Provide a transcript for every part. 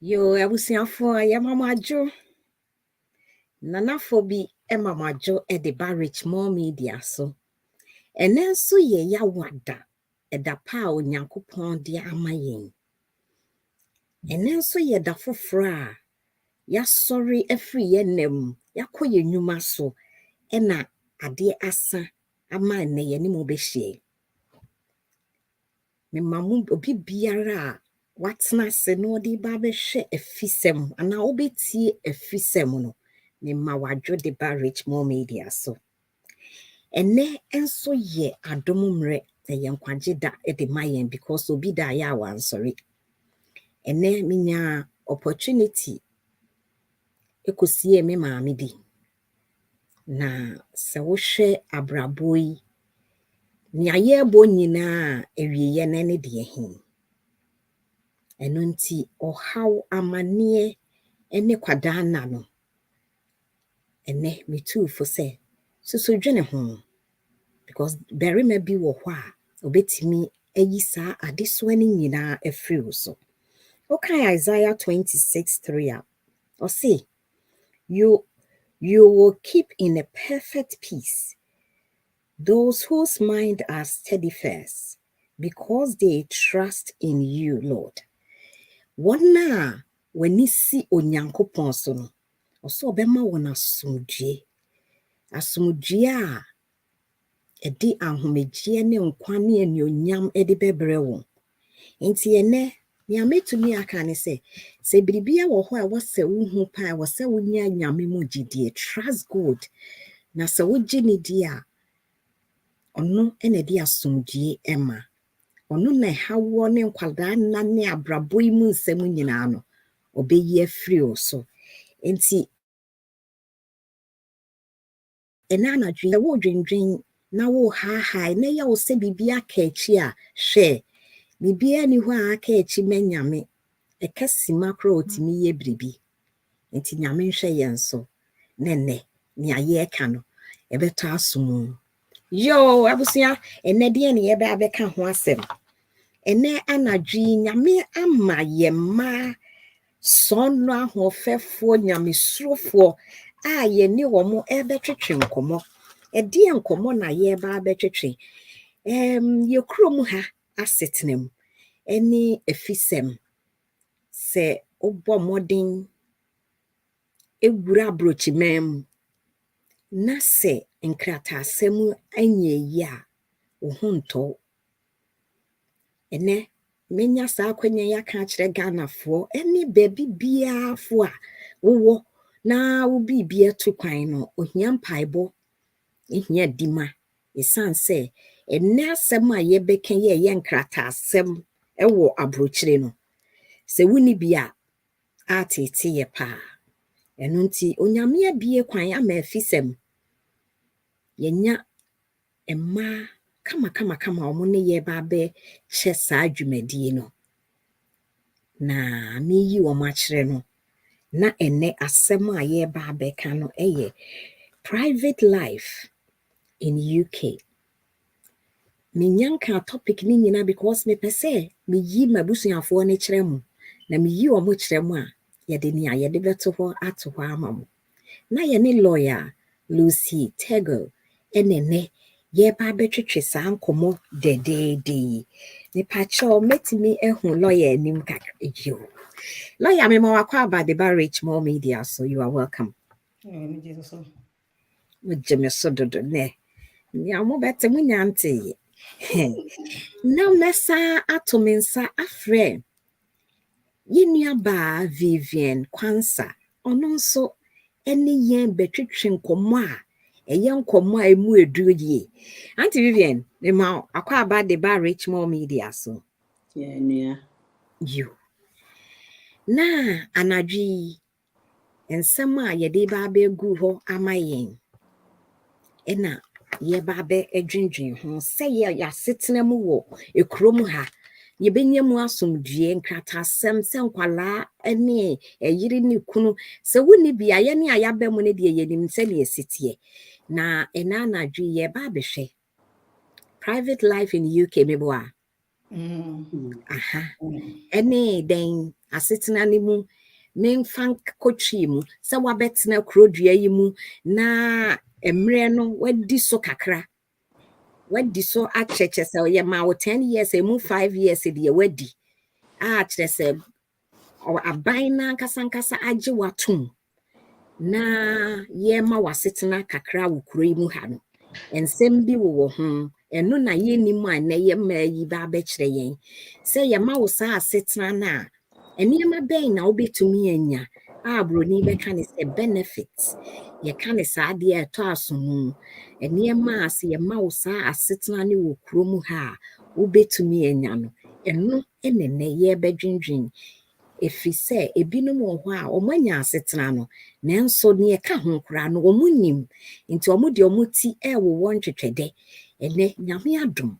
Yo, abusuafo ya mamajo. Nana Fobi mamajo e de Barrich more media so. Enen so ye ya wada e da pa onyankopon de ama yen. Enen so ye da foforo ya sorry afri ye nem yakoye nnwuma so na ade asa ama ne ye ni mo be hye. Me mamu obi biara watna se no di ba be hye Efisem ana obetie Efisem no me ma wadwo de Barrich more media so. Ene enso ye adomumre ye nkwaje da de mayen because obi da ya wan sorry. Ene minya opportunity ekosie me maame bi. Na se wo hwe abraboi ni aye bo nyina ewiye na ne de hin. Eno nti ohaw amane ene kwadana no. Ene metu fo se so dwene ho because berry may be wo hwa obetimi ayi saa adeso ani nyina afiri so. Okay, Isaiah 26:3 or say you will keep in a perfect peace those whose mind are steadfast because they trust in you, Lord. Wana wani si onyankopon so no oso obema wona asomdue a edi ahomegye ne nkwane anyonyam edi bebre wo. Enti ene ni ametumi aka ne se biribia wo ho a wose wuhu pa wose wunya nyame mu gidie trust God na se wogye ne di a ono ene di asomdue ema ono na hawo ne nkwada na ne abraboi mu nsem nyina no obeyi afiri o so. Enti ena na dwe wo dwendwen na wo ha na ya wo se bibia ka echi a hwe bibia ni ho aka echi manyame ekasima kro otimi ye bribi. Enti nyame nhwe yen so nene ni aye ka no ebeto asomu. Yo abusia ene de ne ye ba beka ho asem. Ene anadwi nyame ama ye ma sonno ahofefo nyame surofo a ye ni wo mo ebetwetwe nkomo. Ede nkomo na ye ba betwetwe. Ye krom ha asetnem eni Efisem se obo modern egura brochimem na se nkrata asem anye yi a ohunto ene menya sa kwanya ya ka kire Ganafo eni baby bia fo a wo na wo bibia to kwan no ohia mpaibo ehia dima esanse ene asem a ye beka ye nkrata asem ewo abrochire no se wuni bia atete ye pa eno nti onyame abie kwan ama Efisem yenya emma kama omo ne ye ba be hye saa dwumadie no na meyi wo machire no na ene asem a ye ba be ka no eye private life in UK. Minyanka topic ni nyina because me pese me yi mabusuafo ne kire mu na me yi omo kire mu a ye de ni aye de beto ho ato ho amamo na ye ne lawyer Lucy TAGOE enene ye ba betwetwe saa nkomo dedede ni pacho metimi ehun lawyer nim kakyo lawyer me ma wakwa about the Barrich more media so you are welcome. Mujeme so dodo ne ni amo bete munyante na mesa atomensa afre yenua ba VIVIAN QUANSAH ono nso ene yen betwetwe nkomo a eye nkomo a emu edudie. Auntie VIVIAN me ma akwa about the Barrich more media so yeah you na anadwi ensem a ye de ba be gu ho amayen ena ye ba be edwendwen ho se ye yasetena mu wo ekrom ha ye benyam asomdue nkrata sem se nkwala ene eyiri ne kunu se woni bia ye ne ayaba mu ne de ye nim se ne esitie na ena anadwi ye ba behwe private life in UK meboa aha ene den asetena ne mu memfa kotwi mu sɛ wabɛtena kurodua yi mu na emre no wadi so kakra wadi so akyekye sɛ yɛ ma wo 10 years emu 5 years de wadi a kyerɛ sɛ aban na nkasa agye watom na yɛma wasetena kakra wo kuro yi mu ha no ensɛm bi wo ho eno na yɛnim a na yɛma yi ba bɛkyerɛ yɛn sɛ yɛma wo saa asetena na eniema bɛn na wobɛtumi anya a broni bɛka ne sɛ benefits yɛka ne saa de ɛtɔ asomu eniema ase yɛma wo saa asetena ne wo kuro mu ha wobɛtumi anya no eno enene yɛbɛdwendwen efisɛ ebinom wɔ hɔ a ɔmanya asetena no nanso ne yɛka ho kora no ɔmunim nti ɔmo de ɔmo ti ɛwowɔ ntwetwɛdɛ ene nyame adom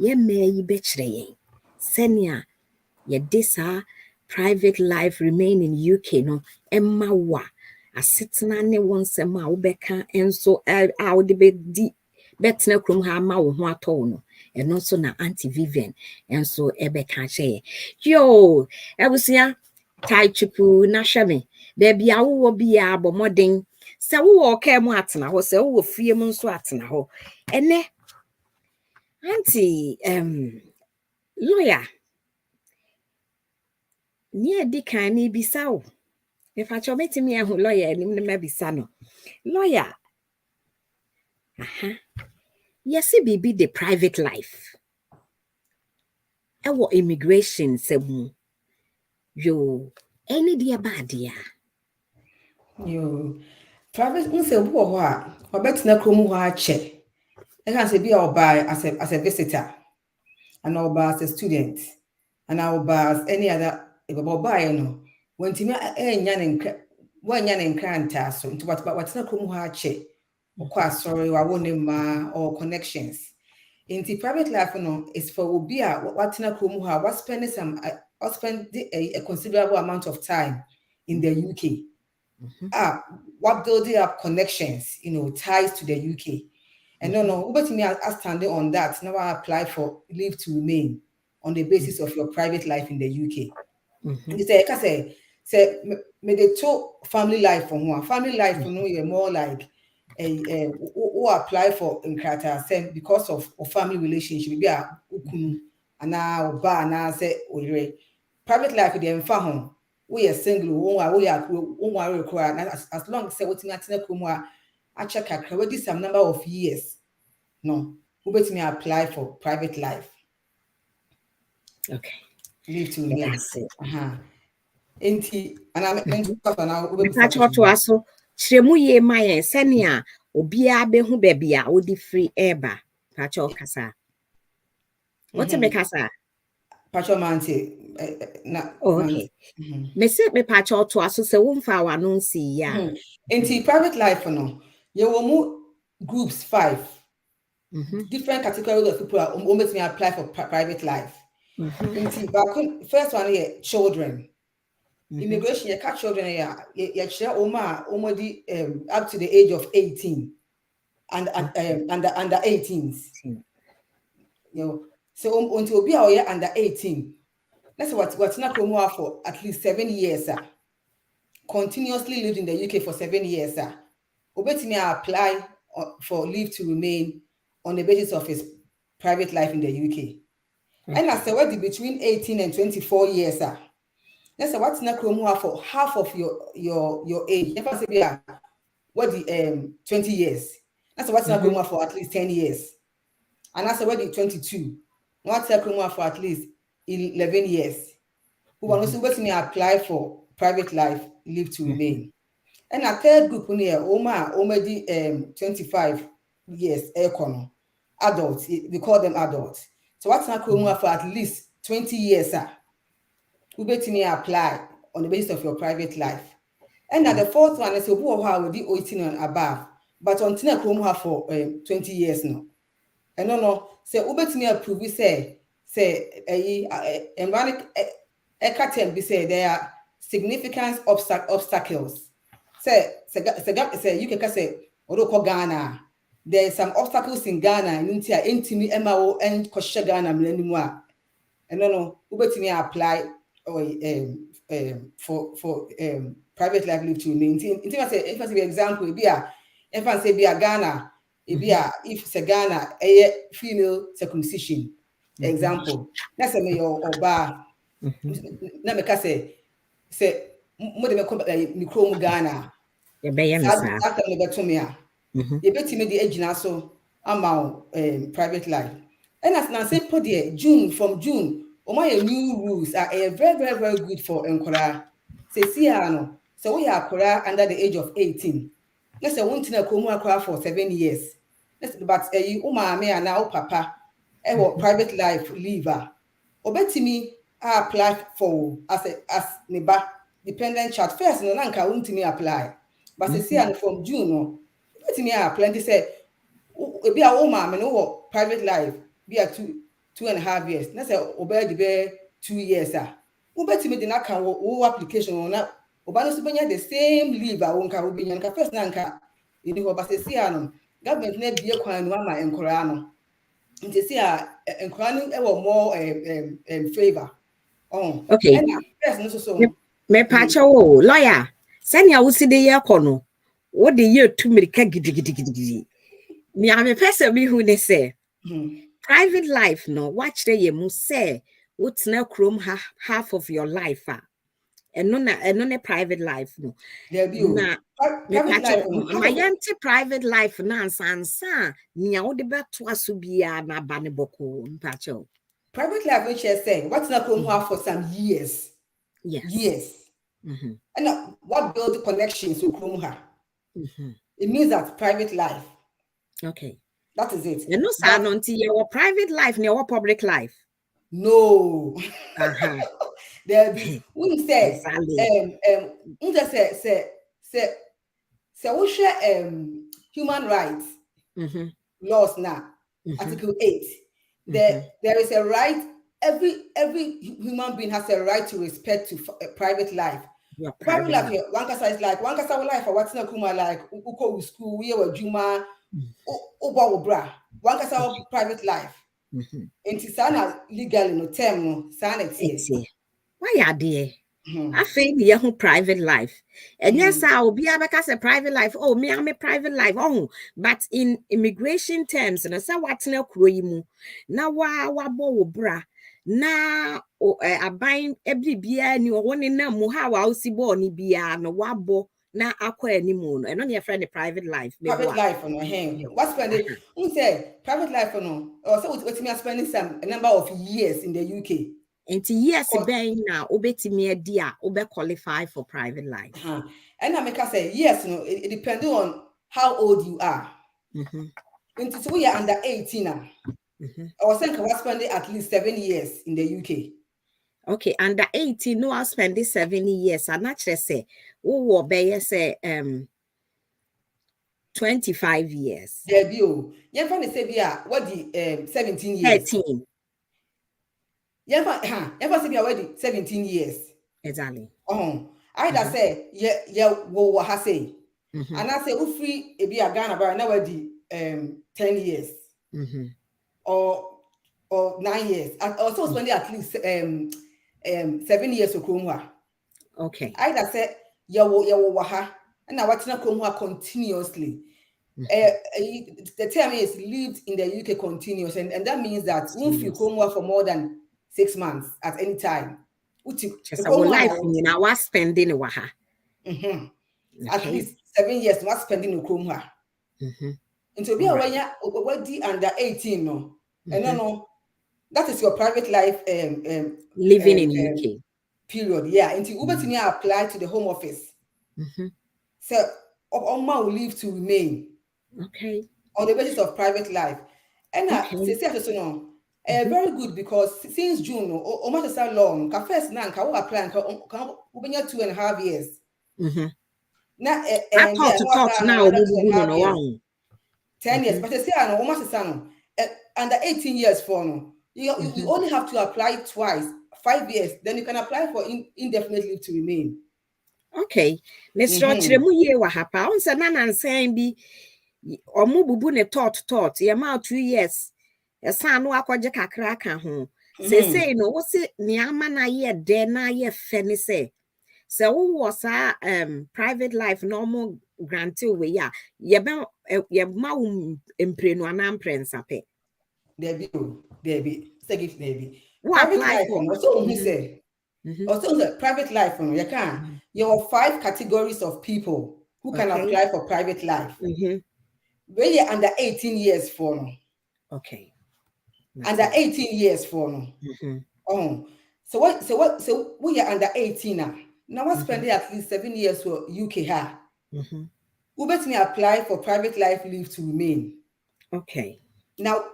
yɛma yi bɛkyerɛ yɛn sɛnea yɛde saa private life remain in UK no emma wa asetena ne wonsɛm a wobɛka enso a wode bɛdi bɛtena krom ha ma wo ho atɔ no eno nso na anti VIVIAN enso ɛbɛka kyerɛ yo ebusia tai chipu na hwɛ baabi a wo bia abɔmɔden sɛ wo ɔka mu atena hɔ sɛ wo fie mu nso atena hɔ ene anti lawyer ni edi kan ni bisa wo if I metimi ehu lawyer ni me bisa no lawyer yes bibi the private life ewo immigration sebu yo any dia bad ya yo private unse wo ho a obetena krom ho a che e kan se bia oba as a visitor and oba as a student and oba as any other oba you know when timi enya ne nkranta so nti watena krom ho a che okwa sorry wa woni ma or connections in private life no is for obi a watena krom ho a what spend a considerable amount of time in the UK. What building up connections, ties to the UK. And no, but me as standing on that, now I apply for leave to remain on the basis of your private life in the UK. You say, may they talk family life from one family life, you're more like who apply for in because of family relationship, maybe a and now ba na say private life with the home. We are single, we are as long as what I check already some number of years. No, who bet me apply for private life. Okay. Leave to me. Enti and I'm to aso kyeremu ye ma yen sɛnea obia behu baabi a wodi free eba pacho kasa what me kasa pacho manti na okay me se me pacho to aso se wo mfa wa no nsi ya enti private life no ye wo mu groups 5 different categories of people who make me apply for private life enti first one here children. Immigration, you catch children you share already up to the age of 18 and under 18s. So until be under 18. That's what's not promoted for at least 7 years, continuously lived in the UK for 7 years, Obetimi apply for leave to remain on the basis of his private life in the UK. And as between 18 and 24 years, that's what's not for half of your age. Never say what the 20 years. That's what's not for at least 10 years. And that's what the 22. What's not for at least 11 years. Who want to me apply for private life leave to remain. And a third group here, already 25 years adults. We call them adults. So what's not for at least 20 years, who bet me apply on the basis of your private life. And the fourth one is who are 18 and above, but on Tina Chrome for 20 years now. And no, say who bet me approve, we say Ekatem be say there are significant obstacles. Say you can say Oroko Ghana. There are some obstacles in Ghana and intimi MAO and Kosha Ghana anymore. And no, who bet me apply for private life leave to remain. In terms of example, be a Ghana, if it's a Ghana, a female circumcision example. That's a mayor or bar. Nameka say more than a Chrome Ghana. That never to me. You bet me the age now so amount private life. And as Nancy put there, from June. My new rules are very good for Nkora. Say no. So we are Kora under the age of 18. Let's say one tina Kora for 7 years. But me and now papa private life leaver. Obetimi apply for as neba dependent child. First no nanka me apply. But say from June no. Obetimi apply to say be a woman no private life be a 2.5 years. That's obey the 2 years. Ubeti me the naka application on that. Obano subenya the same leave I won't carry in first nanka. In the Obasesiano, government ne be a quan mama and Corano. And to see a Corano ever more favor. Oh, okay. Me pacha wo lawyer. Send ya wusi de ye kono. What the year 2 mirika gidi. Me am a person me who they say. Private life no watch the ye mu say what's now chrome half of your life and no private life no there be private life my anti private life na sansa nya wo de beto aso bia na ba ne boko mpacho private life which I say what's now chrome for some years and what build the connections with chrome it means that private life okay. That is it. You know, sir, until your private life, your public life. No. There be we say we share human rights laws now. Article 8. There is a right. Every human being has a right to respect to private life. Private life here, one kasa is like one kasa life or what's not kuma like uko school, we were Juma. One kasa private life. Enti sana legal no term no sana tie. Why are there? I think you have private life. And yes, I will be a private life. Oh, me, I'm a private life. Oh, but in immigration terms, and I say what's no crime. Now, wa bra. Na I bind every beer and you want in them how I'll see born beer no wabo na aqua anymore. And on your friend a private life. Private life on him. What's spending? Who say private life or no? Or so what's me spending a number of years in the UK. And years being now, obeti me dear, obe qualify for private life. And I make us say yes, no, it depends on how old you are. And so we are under 18 now. I was saying I was spending at least 7 years in the UK. Okay, under 18, no, I'll spend this 7 years. I naturally say, oh, be say 25 years. There you. You find say what the 17 years. 13. You find say what the 17 years. Exactly. I that say what I say. And I say we free e be a Ghana bar now the 10 years. Or 9 years. I also spend at least 7 years of Kromwa. Okay. I that say waha and I watch na Kromwa continuously. The term is lived in the UK continuous, and that means that if you Kromwa for more than 6 months at any time, just our life in our spending waha. At least 7 years was spending in Kromwa. And to be aware under 18 no. And no, that is your private life living in UK. Period. Yeah. Until Uber to me apply to the Home Office. So Oma will leave to remain. Okay. On the basis of private life. And very good because since June, Oma to start long, first now can apply can 2.5 years. Now now 10 years, but they say I know almost under 18 years for no. You only have to apply twice, 5 years, then you can apply for indefinite leave to remain. Okay. Mr. Ochiremu ye wa hapa. Onse na nansan bi omo bubu ne tot ye ma 2 years. Esa no akwaje kakra ka ho. Say no, what's it? Niama na ye de na ye feni say. So who was private life normal grantee we ya ye be ye ma imprenu anam prensape. There be. Say give there be. What Private apply life for? also who say. Also private life you can. There are 5 categories of people who can apply for private life. When you're under 18 years for no. Okay. Under 18 years for no. So we are under 18 now. Now we're spending at least 7 years for UK ha. We better me apply for private life leave to remain. Okay. Now,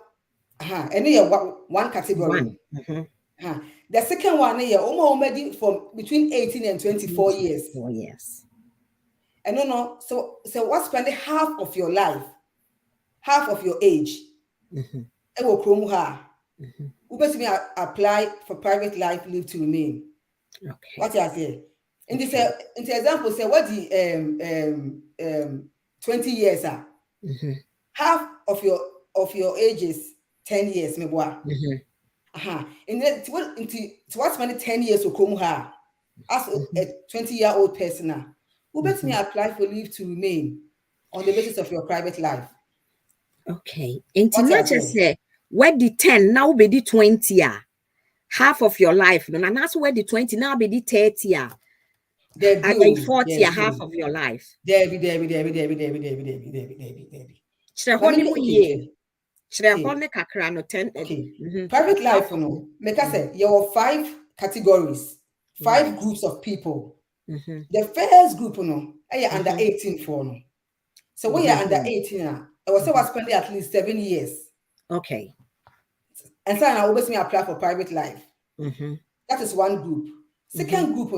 and here one category. The second one here, almost from between 18 and 24 years. 4 years. And no. So what's spending half of your life, half of your age. I will chrome her. We better me apply for private life leave to remain. Okay. What I say? In this example, say what the 20 years are. Half of your age is 10 years, me boy. And then to what's many 10 years to come her as a 20-year-old person now. Who bet me apply for leave to remain on the basis of your private life? Okay. And to not just say where the 10 now be the 20 half of your life. No, and that's where the 20 now be the 30 and 40 half of your life. Debbie. Okay. Private life, make us say there are 5 categories, 5 groups of people. The first group, under 18 for no. So when you're under 18, I was spending at least 7 years. Okay. And so I always me apply for private life. That is one group. Second group,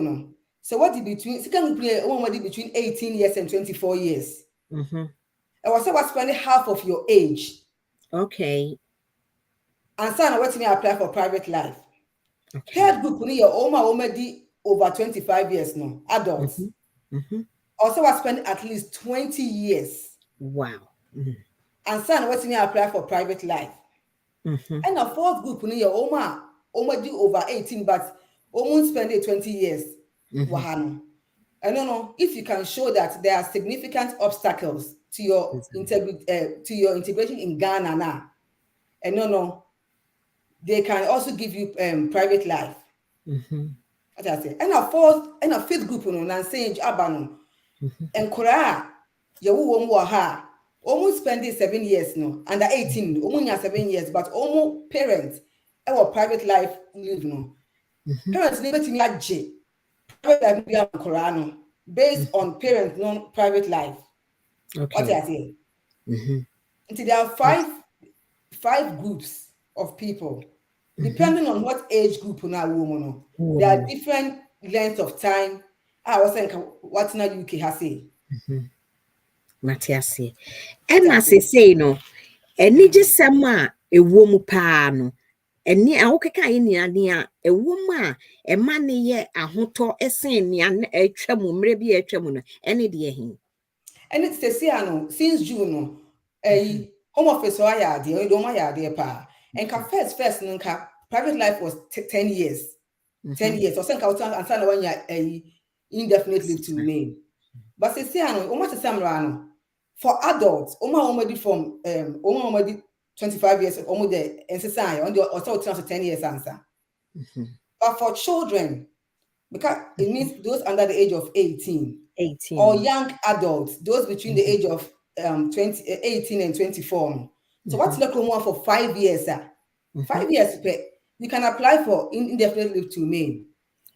so what between second group between 18 years and 24 years. I was spending half of your age. Okay. And so I want me apply for private life. Third group, you're already over 25 years now, adults. Also, I spend at least 20 years. Wow. And so I want me apply for private life. And the fourth group, you're already over 18, but almost spend 20 years. And if you can show that there are significant obstacles to your integration in Ghana now, and they can also give you private life. What I say. And a fifth group, saying Abano, and Korea, you almost spending 7 years no, under 18, almost 7 years, but almost parents, our private life live no. Parents live in like J. Private life Korea based on parents' non-private life. Okay. What I say. Until there are five groups of people. Depending on what age group now woman, there are different lengths of time. I was saying what now UK has say. Matiasi. And as I say no, any just sama a woman pa no. Eni awokeka eni ade a ewom a ema ne ye ahoto esen ne atwa mu mre bi atwa mu no ene de ehin. And it's the since June home office or yard or do my yard pa. And first nka private life was 10 years. 10 years or sen ka utan answer na one year indefinite leave to remain. But say almost the same for adults, already from already 25 years almost the NCSI on the also 10 years answer. But for children, because it means those under the age of 18 or young adults, those between the age of 18 and 24. So what's the one for 5 years? 5 years, you can apply for indefinite leave to remain.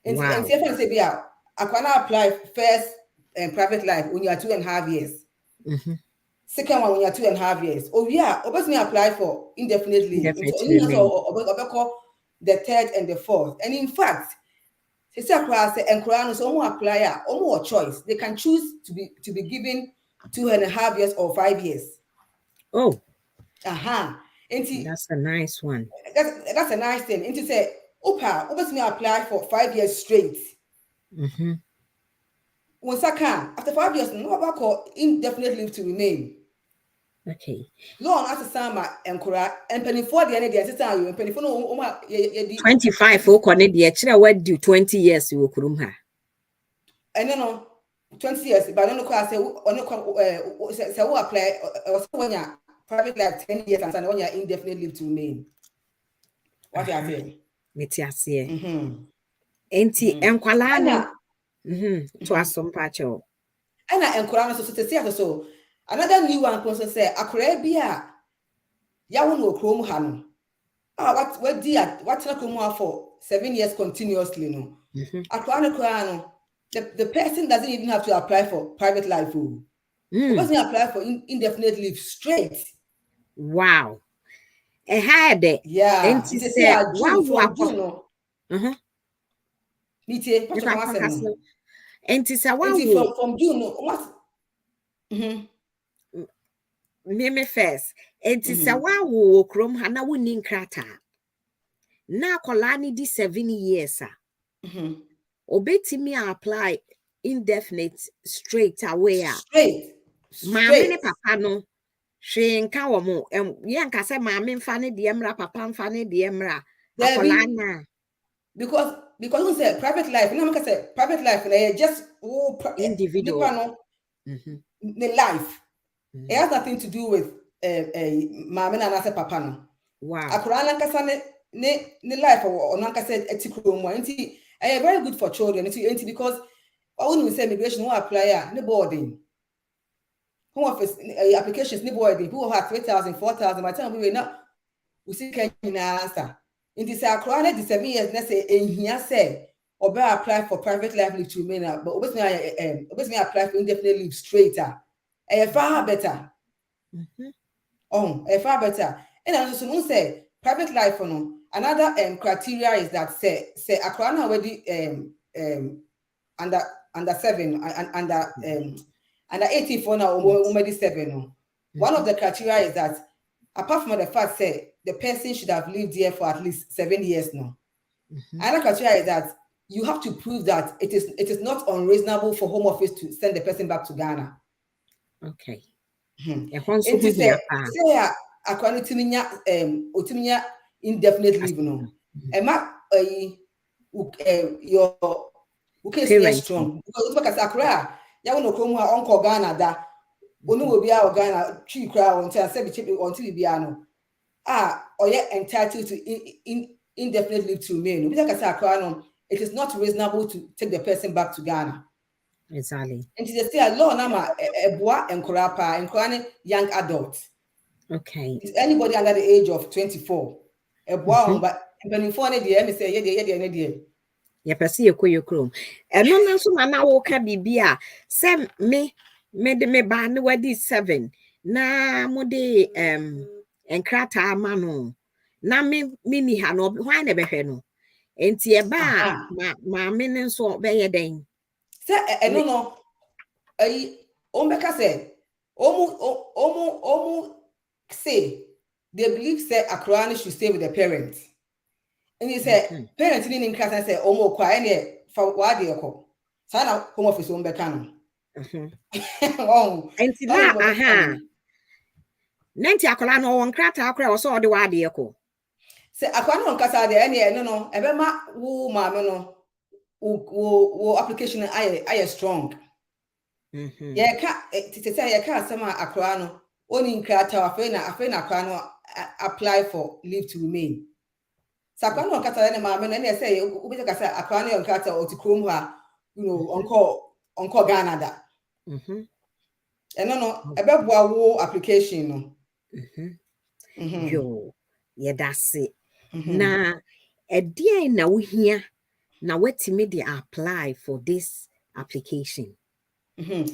And say, I can apply first private life when you are 2.5 years. Second one when you are 2.5 years. Oh yeah, obviously apply for indefinite leave. The third and the fourth. And in fact, they say and Quran is almost apply almost a choice. They can choose to be given 2.5 years or 5 years. Oh, and that's a nice one. That's a nice thing. And to say, obviously apply for 5 years straight. Once I can, after 5 years, no about call indefinite leave to remain. Okay. Law na asama enkora empanifo de ne de asesa ayo empanifo no ye di 25 o kone de kire wadi 20 years wo kurum ha. ene no 20 years but no kwa say say we apply or when ya private life 10 years and when ya indefinite leave to remain. What you say? Meti ase. Mhm. Enti enkwala no. To Mhm. asompa cho. Ana enkora no so say so another new one person say akora bia ya wo no krom ha no. What did what na for 7 years continuously no. Akora no the person doesn't even have to apply for private life. The person apply for indefinite leave straight. Wow. Had Yeah, enti it is se here June from wa June. No, Me what papa you say? kase. Enti se wa It wo from June. No, what? me first. Enti se wa wo krom ha na woni nkrata. Na akola ni di 7 years a. Obetimi apply indefinite straight away a. Maame ne Straight. papa no hwe nka wo mo ye nka se maame mfa ne de emra papa mfa ne de emra akola Debbie, na because we say private life. No, I say private life. Just individual. the life. It has nothing to do with mama and I say papa no. Wow. Akora lankasa ne life or nankasa etikro mo. Nti very good for children. Nti because when we say immigration who apply ne boarding. Home office applications ne boarding. People have 3,000, 4,000. By the time we see can answer. Nti say akora ne 7 years na say ehia say obe apply for private life leave to remain but obesme apply for indefinite leave straighter. Far better. Far better. And also no say private life no another criteria is that say akora na already under 7 and under 18 for now already 7 no. One of the criteria is that apart from the fact say the person should have lived here for at least 7 years now. Another criteria is that you have to prove that it is not unreasonable for Home Office to send the person back to Ghana. Okay. And to say according to indefinite leave no. Your case is strong because Accra ya no krom ha onko Ghana da onu obi a Ghana twi kra on tell say until bia no oye entitled to indefinite leave to remain. No, it is not reasonable to take the person back to Ghana. Exactly. And to say a law nama boa enkora young adult. Okay. Is anybody under the age of 24? A boa but before me say ye ye pese ye koyo krom. Eno na so na wo ka bibia se me de me ba ne wadi 7 na mo de enkrata ama no na me ni ha no hwan na behwe no enti e ba ma me ne so be ye den se no ombeka say omu say they believe say Accra should stay with the parents. And you say parents in class and say omo kwa ene fa wade yako. Sa na Home Office ombeka no. Enti na nanti akola no won krata akora wo so ode wade yako. Se Accra no nkasa de ene no ebema wo maame no wo application aye strong. Yeah, asema Accra no oni nkrata afei na Accra no apply for leave to remain. Accra no nkata na maame no na say obi kasa Accra no nkrata otikrom ha onko Ghana da. No ebeboa wo application no. Yo ye dase. Na edie na wo hia na wetimi de apply for this application. And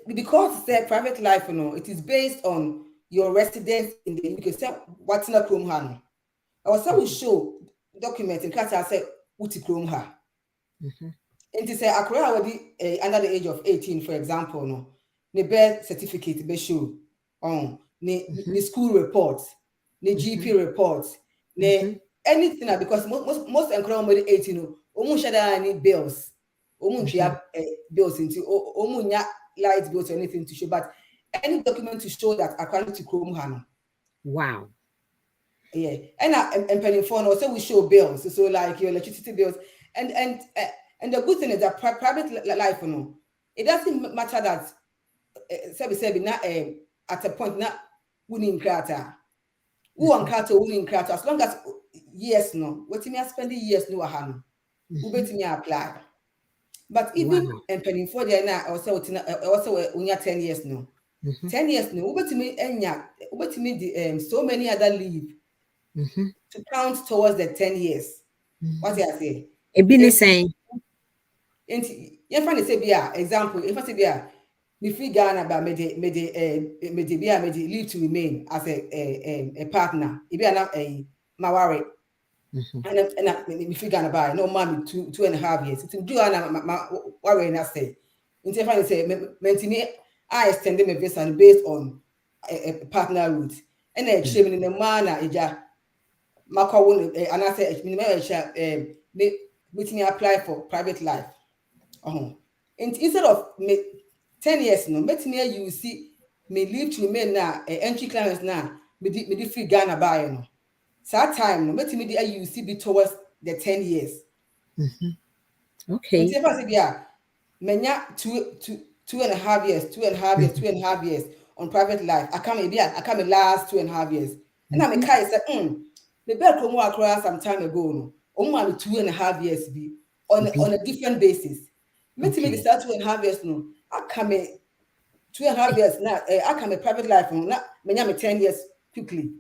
because the private life, it is based on your residence in the UK. Say what's na Chrome ha. Or some will show document in class I say uti Chrome ha. And to say Accra already under the age of 18, for example, no, the birth certificate be show on the school reports, the GP reports, the anything because most Accra already 18, no, almost any bills. Bills into light bills or anything to show, but any document to show that according to Chrome Hano. Wow. Yeah, and penny phone also we show bills, so like your electricity bills, and the good thing is that private life, you know, it doesn't matter that say not at a point not winning crata, who on crata winning crata, as long as yes no, what you mean spending years no hano, who bet me apply. But even and penny for the na also when you're 10 years no. 10 years no, who bet me the so many other leave. To count towards the 10 years. What I say? Ebini saying. If I say be example, if I say be me free Ghana but me leave to remain as a partner. If a mawari and me free Ghana by no man 2.5 years. It's do my worry and I say. If I say me I extended my visa based on a partner route. And then she in the manner Mako and I said, make me apply for private life. And instead of 10 years, no, make me you see me leave to remain now, entry clearance now, me free Ghana buy no. So that time, no, make me the you see be towards the 10 years. Okay. If I say, yeah, menya 2.5 years, 2.5 years on private life. I come last 2.5 years. And I'm a guy said, the bell come across some time ago, no. Only 2.5 years be on a different basis. Me to me the start 2.5 years, no. I come 2.5 years now. I come a private life, no. Not menya 10 years quickly.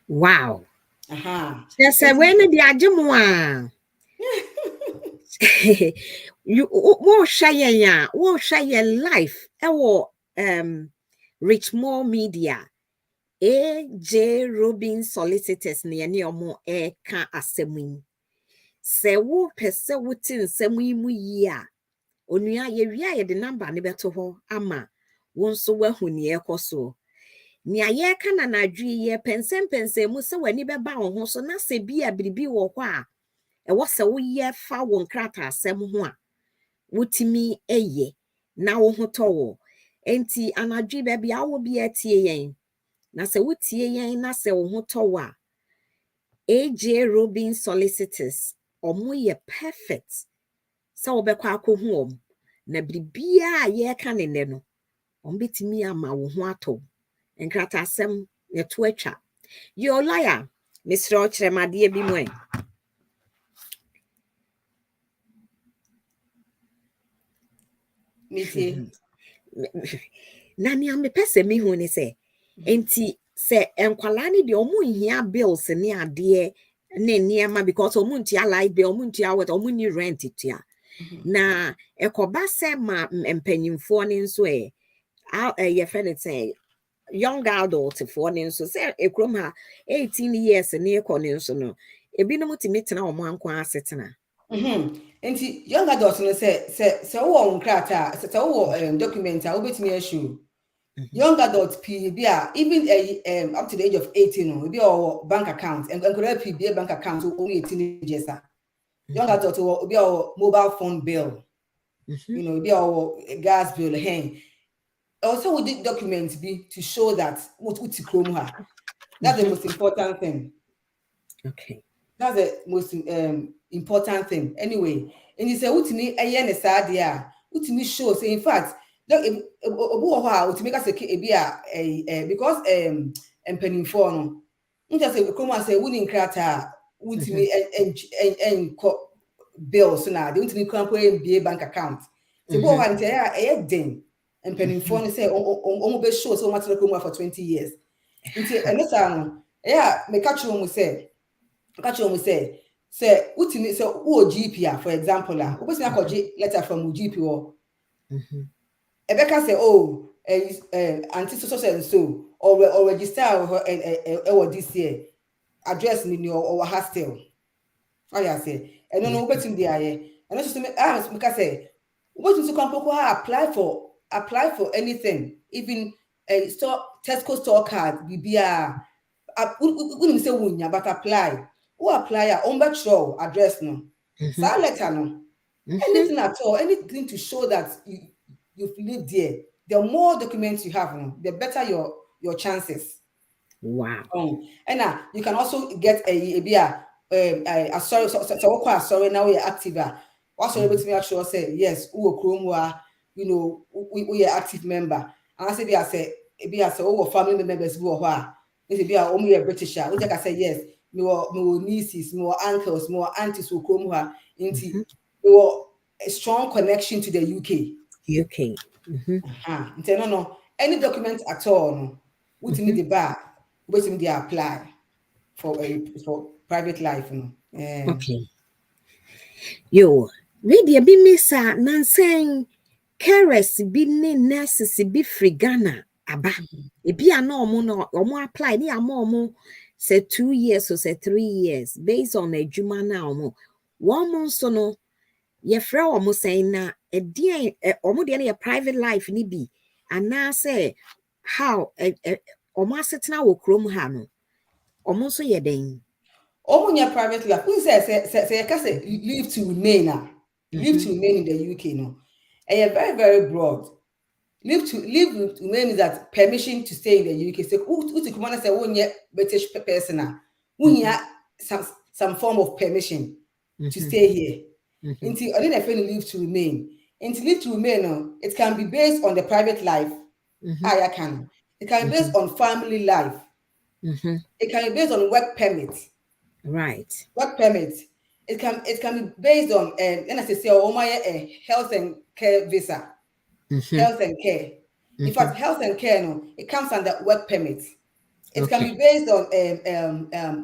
Wow. Yes, when the ajimwa. You what share life Richmore Media AJ Robin solicitors near omo ka asemu se wo pese wutin nsemu yi mu yi a onua ye wia ye de number ne beto ho ama won so wahu ne ekoso nia ye ka na nadwi ye pensem mu se wani beba wo ho so na se bia biribi wo ho a wo se wo ye fa won krata asem ho a wotimi eye na wo ho towo enti anadwi ba bia wo bia tie yen na se wotie yen na se wo ho towo a AJ Robin solicitors omo ye perfect se wo bekwa akohu na bribia ye ka ne no ombetimi ama wo ho ato nkrata asem ye to atwa yo liar Mr. Ochremade bi mo Nani am pese me hu ni se enti se enkwala ni de omu hia bills ni ade ne niema because omu ntia light bill omu ntia what omu ni rent tia na ekoba se ma empanyimfo ni nso ye friend say young adult for ni nso se ekrom ha 18 years ni ekọ ni nso no ebinom timi tena omo ankwa asetena enti young adult no se wo nkrata se wo document a obetimi issue young adult PBA even up to the age of 18 no be our bank account and correct PBA bank account so only 18 years young adult will be our mobile phone bill you know be our gas bill also we did documents be to show that what Chrome ha that's the most important thing. Okay, that's the most important thing anyway. And you say utimi eye ne saa de a utimi show say in fact obu ho a utimi ka say because empanimfo no nja say Chrome say wuni nkrata utimi enko bills na de utimi krampo MBA bank account say bo ho ntia ya den empanimfo no say omo be show so much Chrome for 20 years ntia enesa no me catch you say utimi say wo GP for example la obesi akọji letter from GP wo ebeka say anti so or register or this year address ni or hostel I say eno no obetimi dey aye eno so me ka say obetimi so company apply for anything even store Tesco store card bibia we say wunya but apply who apply on show address no sa letter no anything at all anything to show that you've lived there the more documents you have, the better your chances. Wow. And you can also get a sorry now you're active. Also able to make sure say yes, we are active member. And I say be as a family members who are be only a British. Which I say yes, more nieces, more uncles, more aunties who come into a strong connection to the UK. UK. No, any document at all, no, which me the bar, which me they apply for private life, Yeah. Okay. Yo, media be missa nanseng carers be ne nurses be free Ghana aba. Ebi ano omo apply ni amo say 2 years or say 3 years based on a juma na omo. 1 month so no ye frɛ omo saying na edien omo de na private life ni bi ana say how omo asetena wo krom ha no omo so ye den. Your private life. Who say you can say leave to remain now. Leave to remain in the UK, no. And you're very, very broad. Leave to remain is that permission to stay in the UK. So who to come on and say when you're British person, when you some form of permission to stay here. Until I didn't leave to remain. Until leave to remain, it can be based on the private life. I can. It can be based on family life. It can be based on work permit. Right. Work permit. It can be based on my health and care visa. Health and care. In fact, health and care, no, it comes under work permit. It can be based on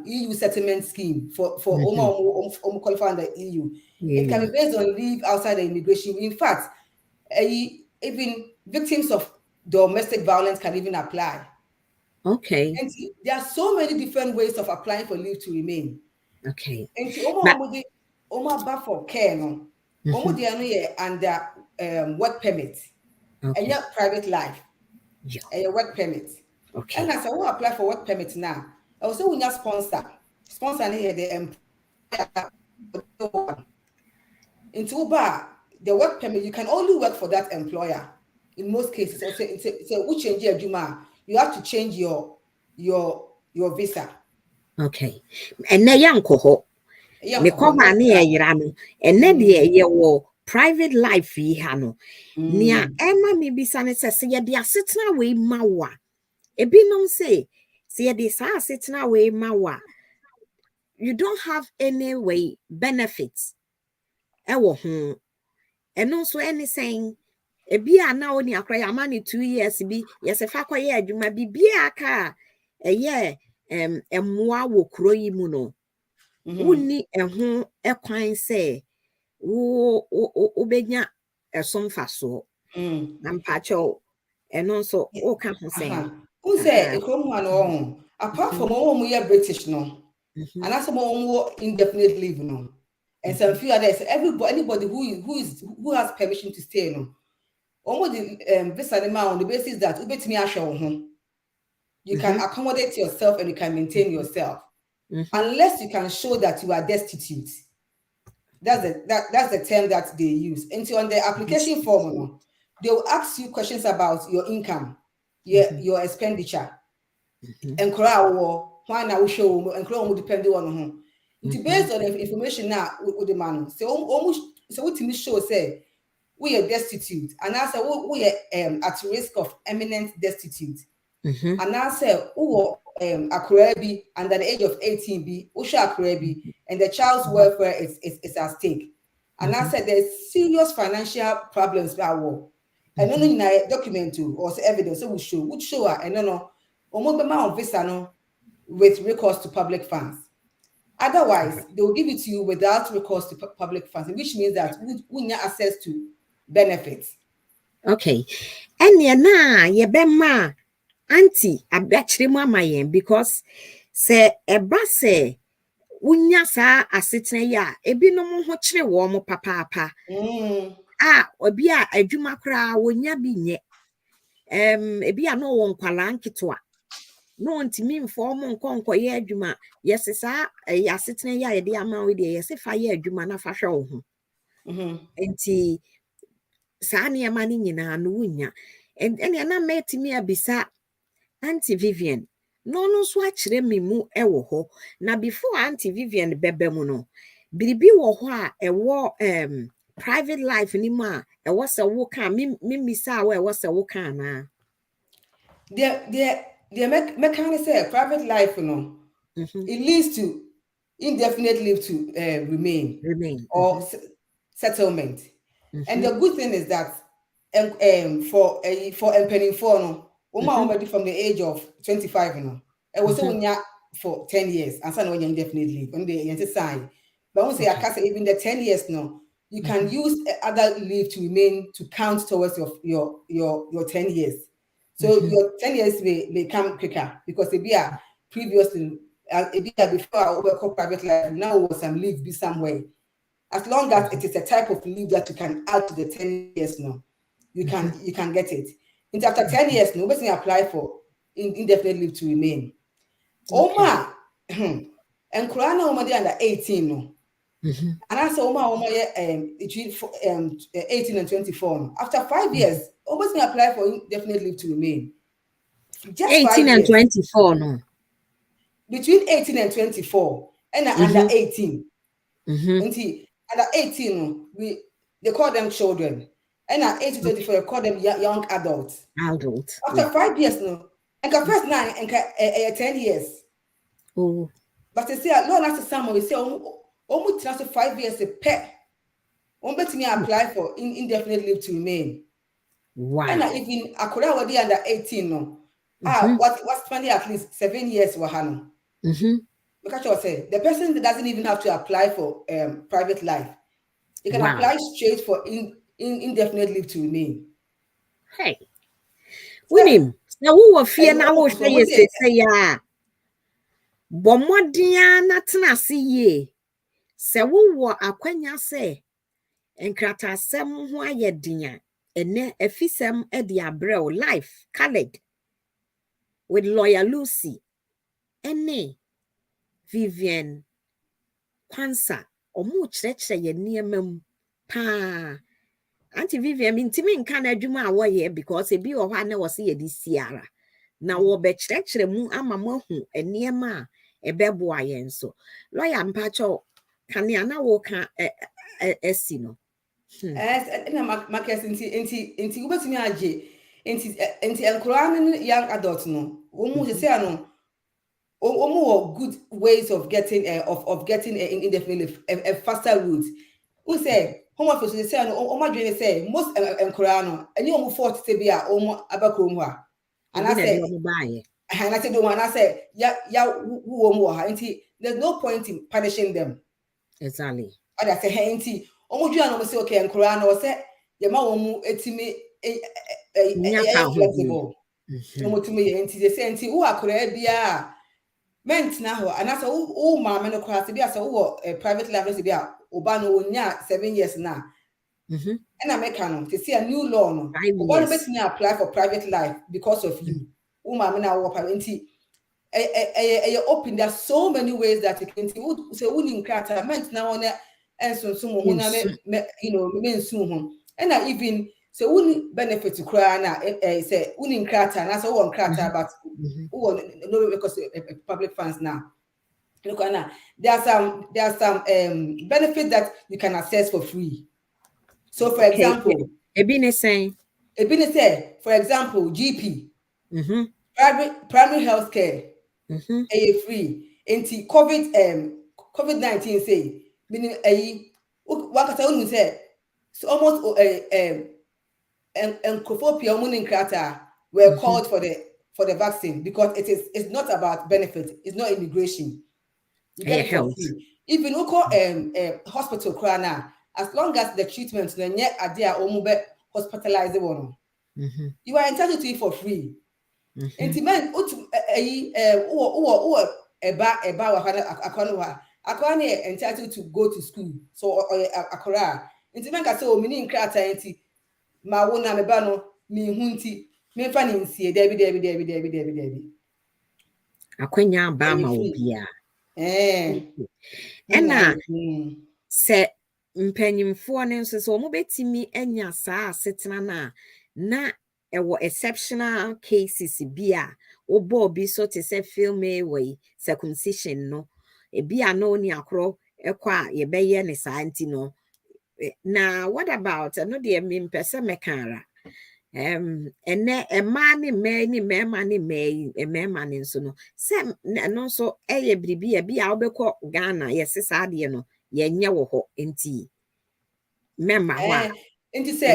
EU settlement scheme for qualify under EU. Yeah. It can be based on leave outside the immigration. In fact, even victims of domestic violence can even apply. Okay. And there are so many different ways of applying for leave to remain. Okay. And Oma for care, no. Under work permit. Okay. And your private life. Yeah. And your work permit. Okay. And as I will apply for work permit now, I also will not sponsor. Sponsor here the employer. Into the work permit, you can only work for that employer. In most cases, also which change your Juma, you have to change your visa. Okay. And na yanko ho. Me koma na yira no. And na de ye wo private life yi ha no. Nia ema me bisa ne se ye de asetena we ma wa. Ebi no say ye de sa asetena we ma wa. You don't have any way benefits. Ewo ho. And also anything ebi a na oni akra ya ma ne 2 years bi yes fa kwaye adwuma bi bia aka eye emmoa wo kuro yi mu no wonni eho ekwan se wo benya esomfa so na mpacho eno so o ka ho sen who say apart from all we are British no and that's more indefinite leave no and some few others anybody who has permission to stay no almost the visa on the basis that you can accommodate yourself and you can maintain yourself unless you can show that you are destitute. That's the term that they use. And so on the application form, they will ask you questions about your income, your expenditure, and why now we show and crowd will depend on whom. Based on the information now with the man, so almost so what me show say we are destitute, and I say we are at risk of eminent destitute. And I say Akurebi under the age of 18 be Usha Akurebi, and the child's welfare is at stake. And I said there's serious financial problems about war. And no in a document too or evidence so would show and no on visa no with recourse to public funds. Otherwise, they will give it to you without recourse to public funds, which means that we have access to benefits. Okay. And na ye bema auntie abachire mu amayen because se eba se wunya sa asetena ya ebinom ho kire wo mo papa obi a adwuma kra wonya bi nye ebi a no won kwala nketwa no ntimi mfo mo nkonko ye adwuma yesi sa asetena ya ye de ama we de yesi fa ye adwuma na fa hwe wo ho enti sa ne ma ni nyina no wunya and na met me abisa Auntie Vivian. No so achire me mu ewo ho. Na before Auntie Vivian bebe mu no. Biribi wo ho a ewo private life ni ma ewo se wo kan me misa wo ewo se wo kan na. The mechanic say private life, it leads to indefinite leave to remain or settlement. And the good thing is that for penny for no, already from the age of 25, it was only for 10 years, and some when you indefinite leave, when they sign. But once I can't say even the 10 years no, you can use other leave to remain to count towards your 10 years. So your 10 years may come quicker because it be a previously it be a before I overcome private life. Now was some leave be somewhere. As long as it is a type of leave that you can add to the 10 years now, you can get it. And after 10 years, nobody apply for indefinite leave to remain. Oma and Kurana Oma under 18 no. And I saw Oma between 18 and 24. No. After 5 years, nobody apply for indefinite leave to remain. Just 18 5 and years. 24 no. Between 18 and 24, and under 18. Until under 18, they call them children. And at 18 to 24, they call them young adults. After 5 years, no. And first 9 and 10 years. Oh. But they say, Lord, that's the same. We say, almost 5 years, a pet. One bet me apply for indefinite leave to remain. Wow. And even I could already under 18, no. What's 20 at least 7 years, Wahano. Because I say the person doesn't even have to apply for private life. You can apply straight for indefinite leave to remain. Hey, William, now who were fear now? Will say ya. Bomodia natna see ye. Se wo akwanya se enkrata sem ho ayedinya ene efisem e de abrel life colored with lawyer Lucy ene Vivian QUANSAH omu chreche ye niemam pa Auntie Vivian intimi nka na adwuma a wo ye because ebi wo ha na wo se ye di siara na wo be chreche mu ama mahu eniema ebebo ayen so lawyer mpacho kania na wo ka esi no na market inti ubetimi age inti enkura young adults no omu se say no omu good ways of getting of getting indefinite a faster route. Who say home office say no omu adwene say most enkura no any omu 40 te bia omu abakrom ho a and I say and I say do one I say ya who omu ha inti there's no point in punishing them. Exactly. I say hey inti omu dua no say okay enkura no say ye ma omu etimi flexible. Omu timi ye inti they say inti who akura bia ment na ho and I say who mama no kwase bia say who private life say bia oba no onya 7 years na. And I make no to see a new law no. Oba no betimi apply for private life because of you. Who mama na wo parent open. There's so many ways that you can see who say who in krata ment na one and so me soon and I even say who benefit to cry na say who in krata na so one krata but who no because public funds now. Look now there's some benefit that you can access for free. So for example ebine say for example GP primary health care free into COVID-19 say meaning one can say so almost and krata were called for the vaccine because it's not about benefit, it's not immigration. You get it for free. Even hospital crana, as long as the treatment then yet idea hospitalized one. You are entitled to it for free. Intimate Akwane entitled to go to school. So akora. Intimate ka so mini nkrata enti ma wona me ba no mi hunti me fa ni nsie debi. Akwanya ba ma obia. Ena se mpanyimfo ne nso so mo betimi anya saa asetena na exceptional cases bia obo bi so te say film way circumcision no bia no ni akro ekwa ye beye ne sa anti no. Now what about no de me pese mekara ene ema ne me ni mema ne me mema ne nso no se no so eye bribi bia obekọ Ghana yes sa de no ye nye wo ho enti mema ho a enti se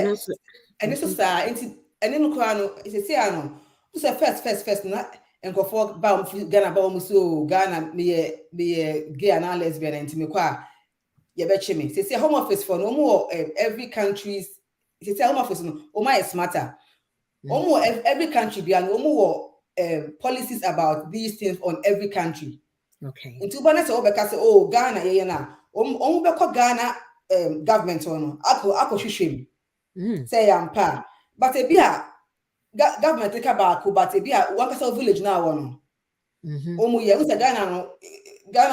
ene so sa enti ene no kwa no se ano so first na enkofo ba Ghana ba mu so Ghana me gay and lesbian enti me kwa ye be chime se home office for no more every countries se home office no o my smarter almost every country be and policies about these things on every country. Okay. Into Ghana say oh Ghana ye na Ghana government on ako shishim say ampa but e bia government take back but e bia one person village now one ye we say Ghana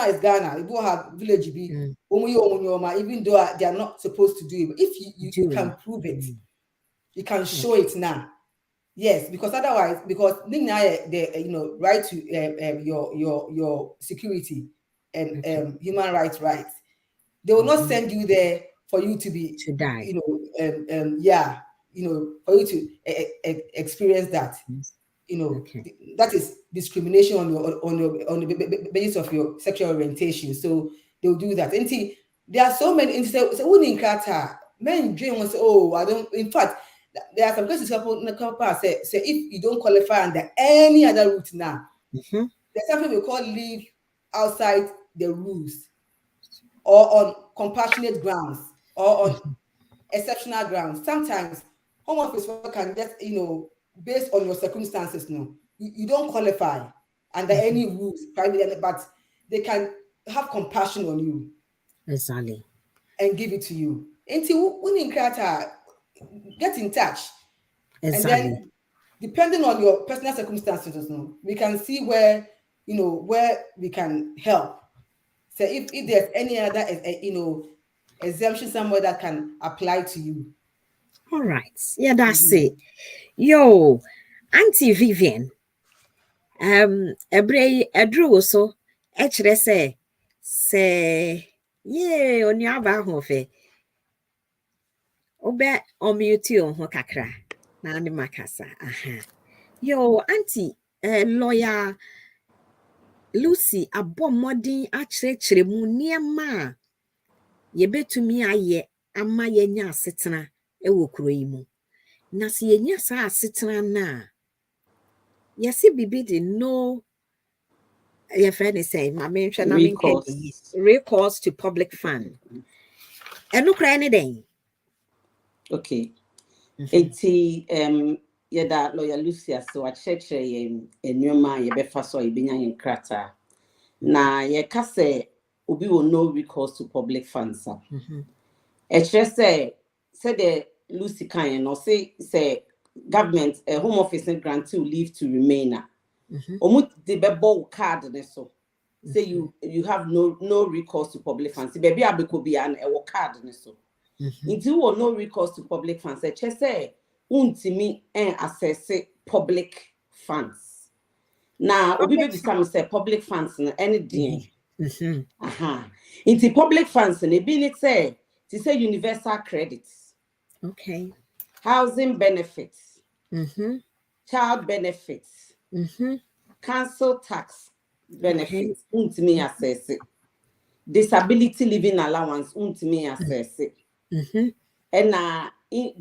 is Ghana you go have village be even though they are not supposed to do it but if you can prove it you can show it now. Yes, because otherwise, because the right to your security and human rights, they will not send you there for you to die. For you to experience that. That is discrimination on the basis of your sexual orientation. So they will do that. And see, there are so many. So men dream was I don't. In fact. There are some cases say if you don't qualify under any other route now, there's something we call leave outside the rules or on compassionate grounds or on exceptional grounds. Sometimes home office work can just, based on your circumstances, you don't qualify under any rules, but they can have compassion on you. Exactly. And give it to you. Until when get in touch. Exactly. And then depending on your personal circumstances, we can see where we can help. So if there's any other exemption somewhere that can apply to you. All right. Yeah, that's it. Yo, Auntie Vivian. Edru so echere say yeah, oni aba ho fe. Obe omute ho kakra na ande makasa. Aha. Yo, Auntie, lawyer Lucy abomodin akyerɛkyerɛ mu niema yebetumi aye ama yenya asetena ewo kuro yi mu. Na se yenya sa asetena na yesi bibi de no your friend is saying my main recourse to public fund. And no cry anything. Okay. Yeda lawyer Lucia so a church a new man ye befa so ibinya yin krata. Na ye ka say obi will no recourse to public funds. Say the Lucy kan no say government home office and grant to leave to remain. Omu de bebo card ne so. Say you have no recourse to public funds. Baby abeko bi an e card ne so. Into no recourse to public funds. Say untimi access public funds. Now, obi be some say public funds na anything. Into public funds and be say universal credits. Okay. Housing benefits. Child benefits. Council tax benefits. Untimi access it. Disability living allowance. Untimi access it. And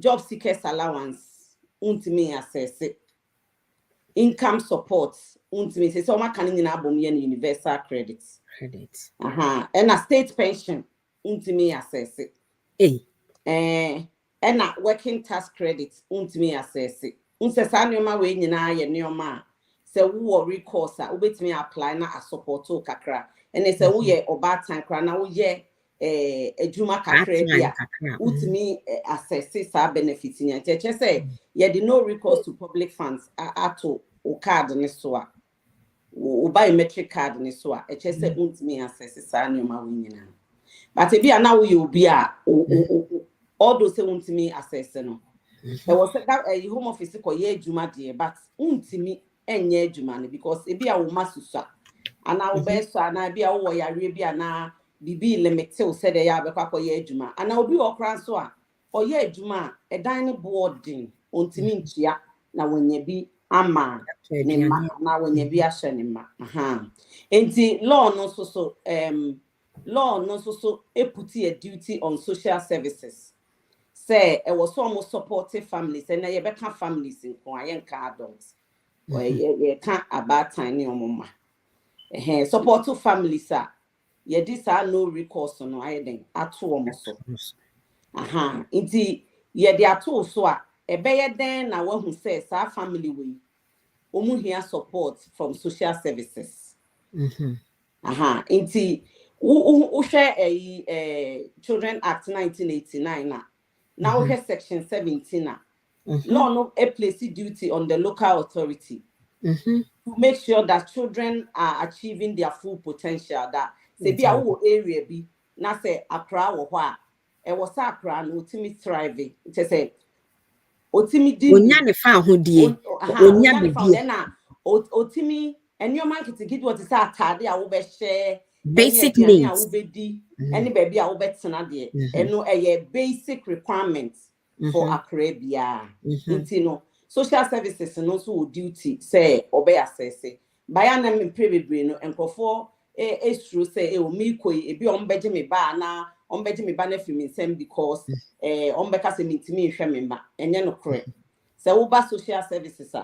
job seekers allowance, untimi access it. Income support, untimi say so ma can in universal credits. And a state pension, untimi access it. And a working tax credits, untimi access it. Unse sa nyoma we nyina ye nyoma. Se wo recourse a ubetimi apply na a support o kakra. And they say wo ye oba time kra na wo ye ejuma kakra bia utimi access sa benefits nya che say ye dey no recourse to public funds ato o card ne so a o biometric card ne so a che say utimi access sa nyoma we nyina but e bia na wo ye obi a all those say utimi access no There was that home office ko ye adwuma de, but untimi enye adwuma ne because e bia wo masusa ana wo be so ana bia wo yare bia na bibi limite o said ya be kwa ye adwuma ana obi okran so a oye adwuma edan ne boarding untimi ntua na wonye bi ama ne ma na wonye bi ahye ne ma enti law no so eputi a duty on social services. Say it was almost supportive families, and you become families in Koyanka adults. Or you can't about tiny or mama. Supportive families are ye this are no recourse on either at all almost so. Indeed, ye they are two so a better than I one who says our family way. Here support from social services. Indeed, who share a Children Act 1989 now we have section 17 law no a place duty on the local authority to make sure that children are achieving their full potential. That say be our area be na say Accra wo ho e was Accra no ultimate thriving. It say ultimate di onya ne fa ahodie onya ne fa then na ultimate and your man to get what is atade a wo be share basic needs a wo be di any baby a wo be tena de no a basic requirements for Accra bia no social services no so duty say obey assess by na me prebebre no enkofo estru say o mi koi e bi on beje me ba na on beje me ba na fi me nsem because on beka se mitimi hwe me ma enye no kore say wo ba social services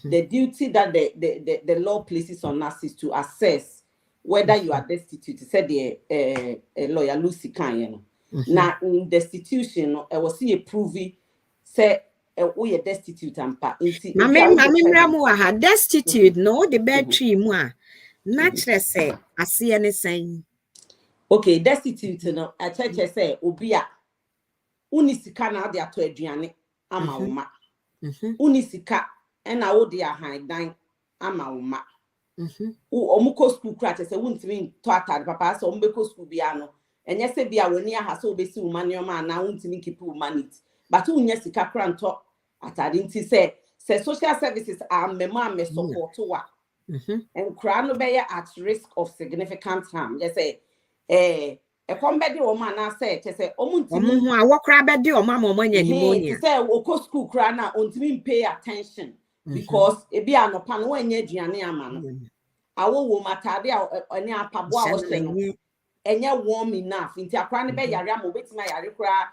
the duty that the law places on us is to assess whether you are destitute. Said the lawyer Lucy Kanye. Now in destitution, I was see a proving say we are destitute and pa. Mami destitute no the battery mu a natural say ase ne san. Okay, destitute no a church say obi a unisika na de ato aduane ama wo ma. Unisika ena wo de ahan dan ama wo ma. Omuko school crash say wuntimi to atade papa so ombeko school bia no enye se bia woni aha so obesi umanioma na wuntimi keep humanity but unya sika kranto atade nti say social services are mema me support wa and kra no be at risk of significant harm. Yes say e kombede wo ma na say say omuntimi ho a wo kra be de o ma nya pneumonia say oko school kra na ontimi pay attention because e bia no pa no wanya aduane ama no awo wo matade a ene apabo a wo hye no enye warm enough nti akra ne be yare am obetima yare kra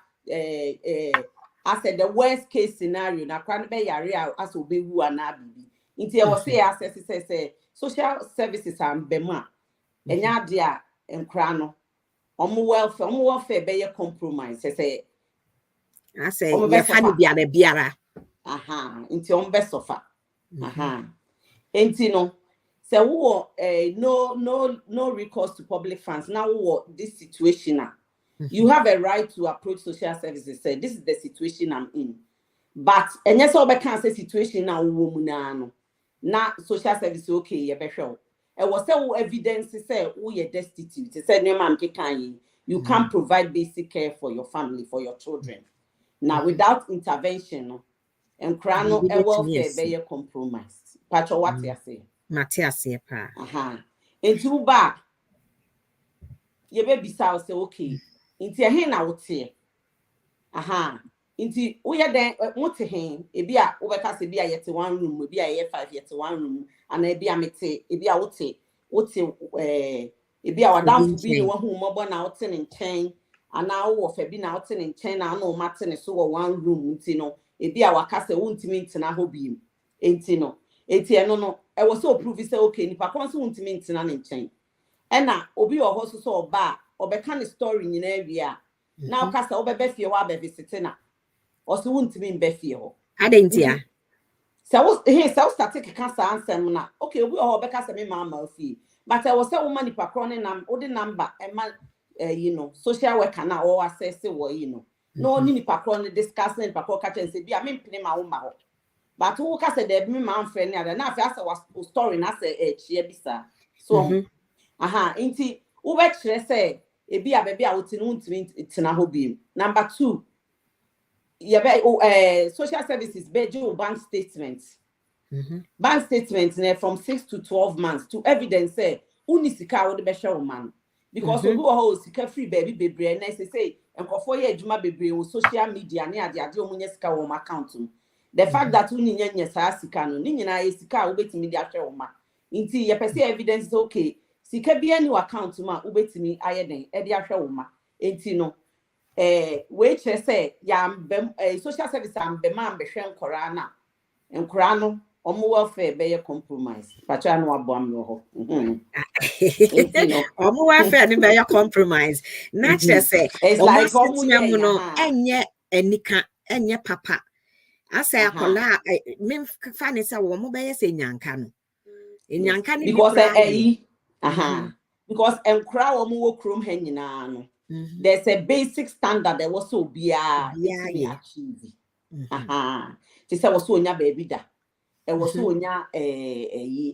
as the worst case scenario na akra ne be yare as obewu ana bibi nti e wo say access say social services am bema enye ade a enkra no omo welfare be ye compromise say say ye fa ne biara nti omo be sofa nti no so no recourse to public funds. Now this situation you have a right to approach social services. Say this is the situation I'm in. But and yes, all can say situation now woman na social service okay, you be sure. And was say evidence say we are destitute. Say no man you can't provide basic care for your family, for your children. Now without intervention and crano a welfare be compromised. Pacho what you say? Matias pa. Into ba ye be bisa say okay. Inti ehe na wote. Inti wo ye den mote hen e bia wo beka se bia yete one room, e bia ye 5 yete one room, ana e bia mete e bia wote e bia wadam bi ne wo hu mobo na wote ne nchen ana wo fa bi na wote ne nchen na ana o mate ne so wo one room nti no e bia waka se wo ntimi ntena ho bi enti no eti eno no e was so prove say okay nipa kon so ntimi ntena ne nchen ena obi o ho so oba obeka ne story nyina awia na o kasa obebe fie ho abavisit na o so ntimi mbe fie ho adentia so so static cancer ansem na okay obi o ho obeka se me mama fie but I was say woman nipa kon na o de number e ma social worker na o assess wo no ni nipa kon discuss nipa kon ka chen se bia me mpene ma wo ma ho. But who can say the man friend na na fi asa was story na say chia bisa so inti wo be kire say e bia baby a woti no ntimi tina ho bi. Number 2 social services bejo bank statements. Bank statements from 6 to 12 months to evidence say unisika wo de be hwe man because obi wo ho sika free baby bebre na say enkofo ye adwuma bebre wo social media ne ade omunye sika wo account. The fact that uninya saa sika no ni nyina ye sika wo betimi de ahwe wo ma nti ye pese evidence is okay sika bia ni account ma wo betimi aye den e de ahwe wo ma nti no we chere say ya social service am be ma ambehwe nkora na nkora no omo welfare be compromise pacha no abom no ho omo welfare ni be compromise na chere say it's like omo ye no enye enika enye papa asa akola me fa ne say wo mo be say nyanka no nyanka ni because because enkra omo wo krom ha nyina no there's a basic standard that was so bia achieve ti say was so nya baby da e was so nya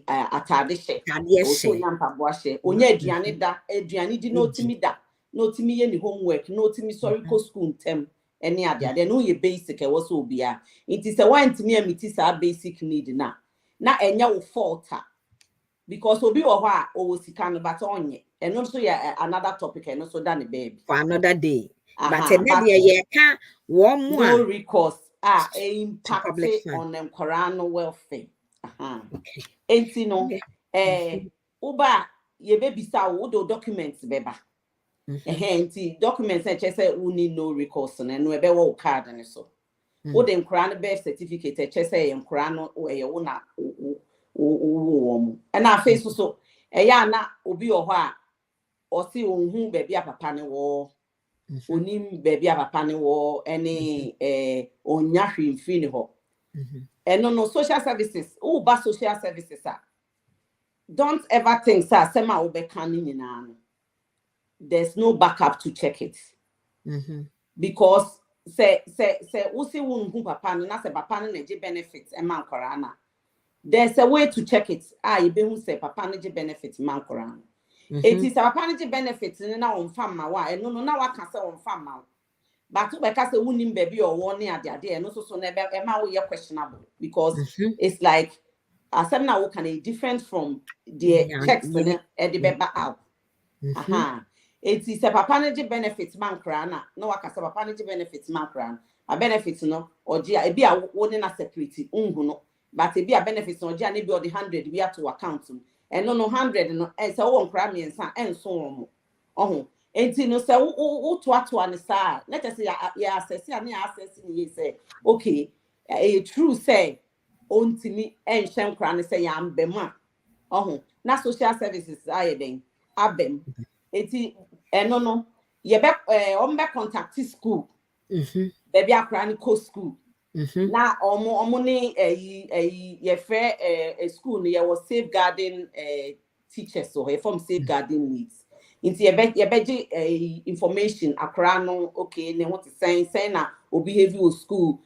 atade she was so nya mpaboa she onya aduane da aduane di no timi da no timi ye ni homework no timi sorry ko school tem any ade no ye basic e was so bia it is a one timi amiti sa basic need na enya wo fault because obi wo ho a o sika no but onye and also another topic and also done baby for another day but ye can one more no recourse impact on them corano welfare enti no uba ye be bisa wo do documents beba enti documents e say we need no recourse na no ebe wo card ne so wo dem corano birth certificate e say ye corano ye wo na wo and na face so ya na obi o ho a o si ohun baby papa ne wo onim baby papa ne wo ene onya hwemfiri ne ho no social services ba social services don't ever think sema wo be kan nyina no there's no backup to check it because say wo si wo nhu papa no na say papa no na ge benefits e man kwara na there's a way to check it you be who say papa no ge benefits man kwara no it is our panage benefits na on farm wa no na waka say on farm ma but we ka say wunim baby or one ade no so na e ma wo ye questionable because it's like asem na wo can different from the checks e the beba out it is a panage benefits man kra na waka say panage benefits man kra a benefits no oji e bi a wo na security unhu no but e bi a benefits no oji na bi o the 100 we have to account and no 100 no say won kra me nsa enso won mo enti no say wo to an sa let us say ya access ya access ni say okay true say ontimi enhyen kra ne say ya mbema na social services ayeden abem enti no ye be be contact school baby akra ni co school na omo ni ye fair school ni ye was safeguarding teachers so he form safeguarding needs inti ye be information akra no okay ne what to say na obi heavy school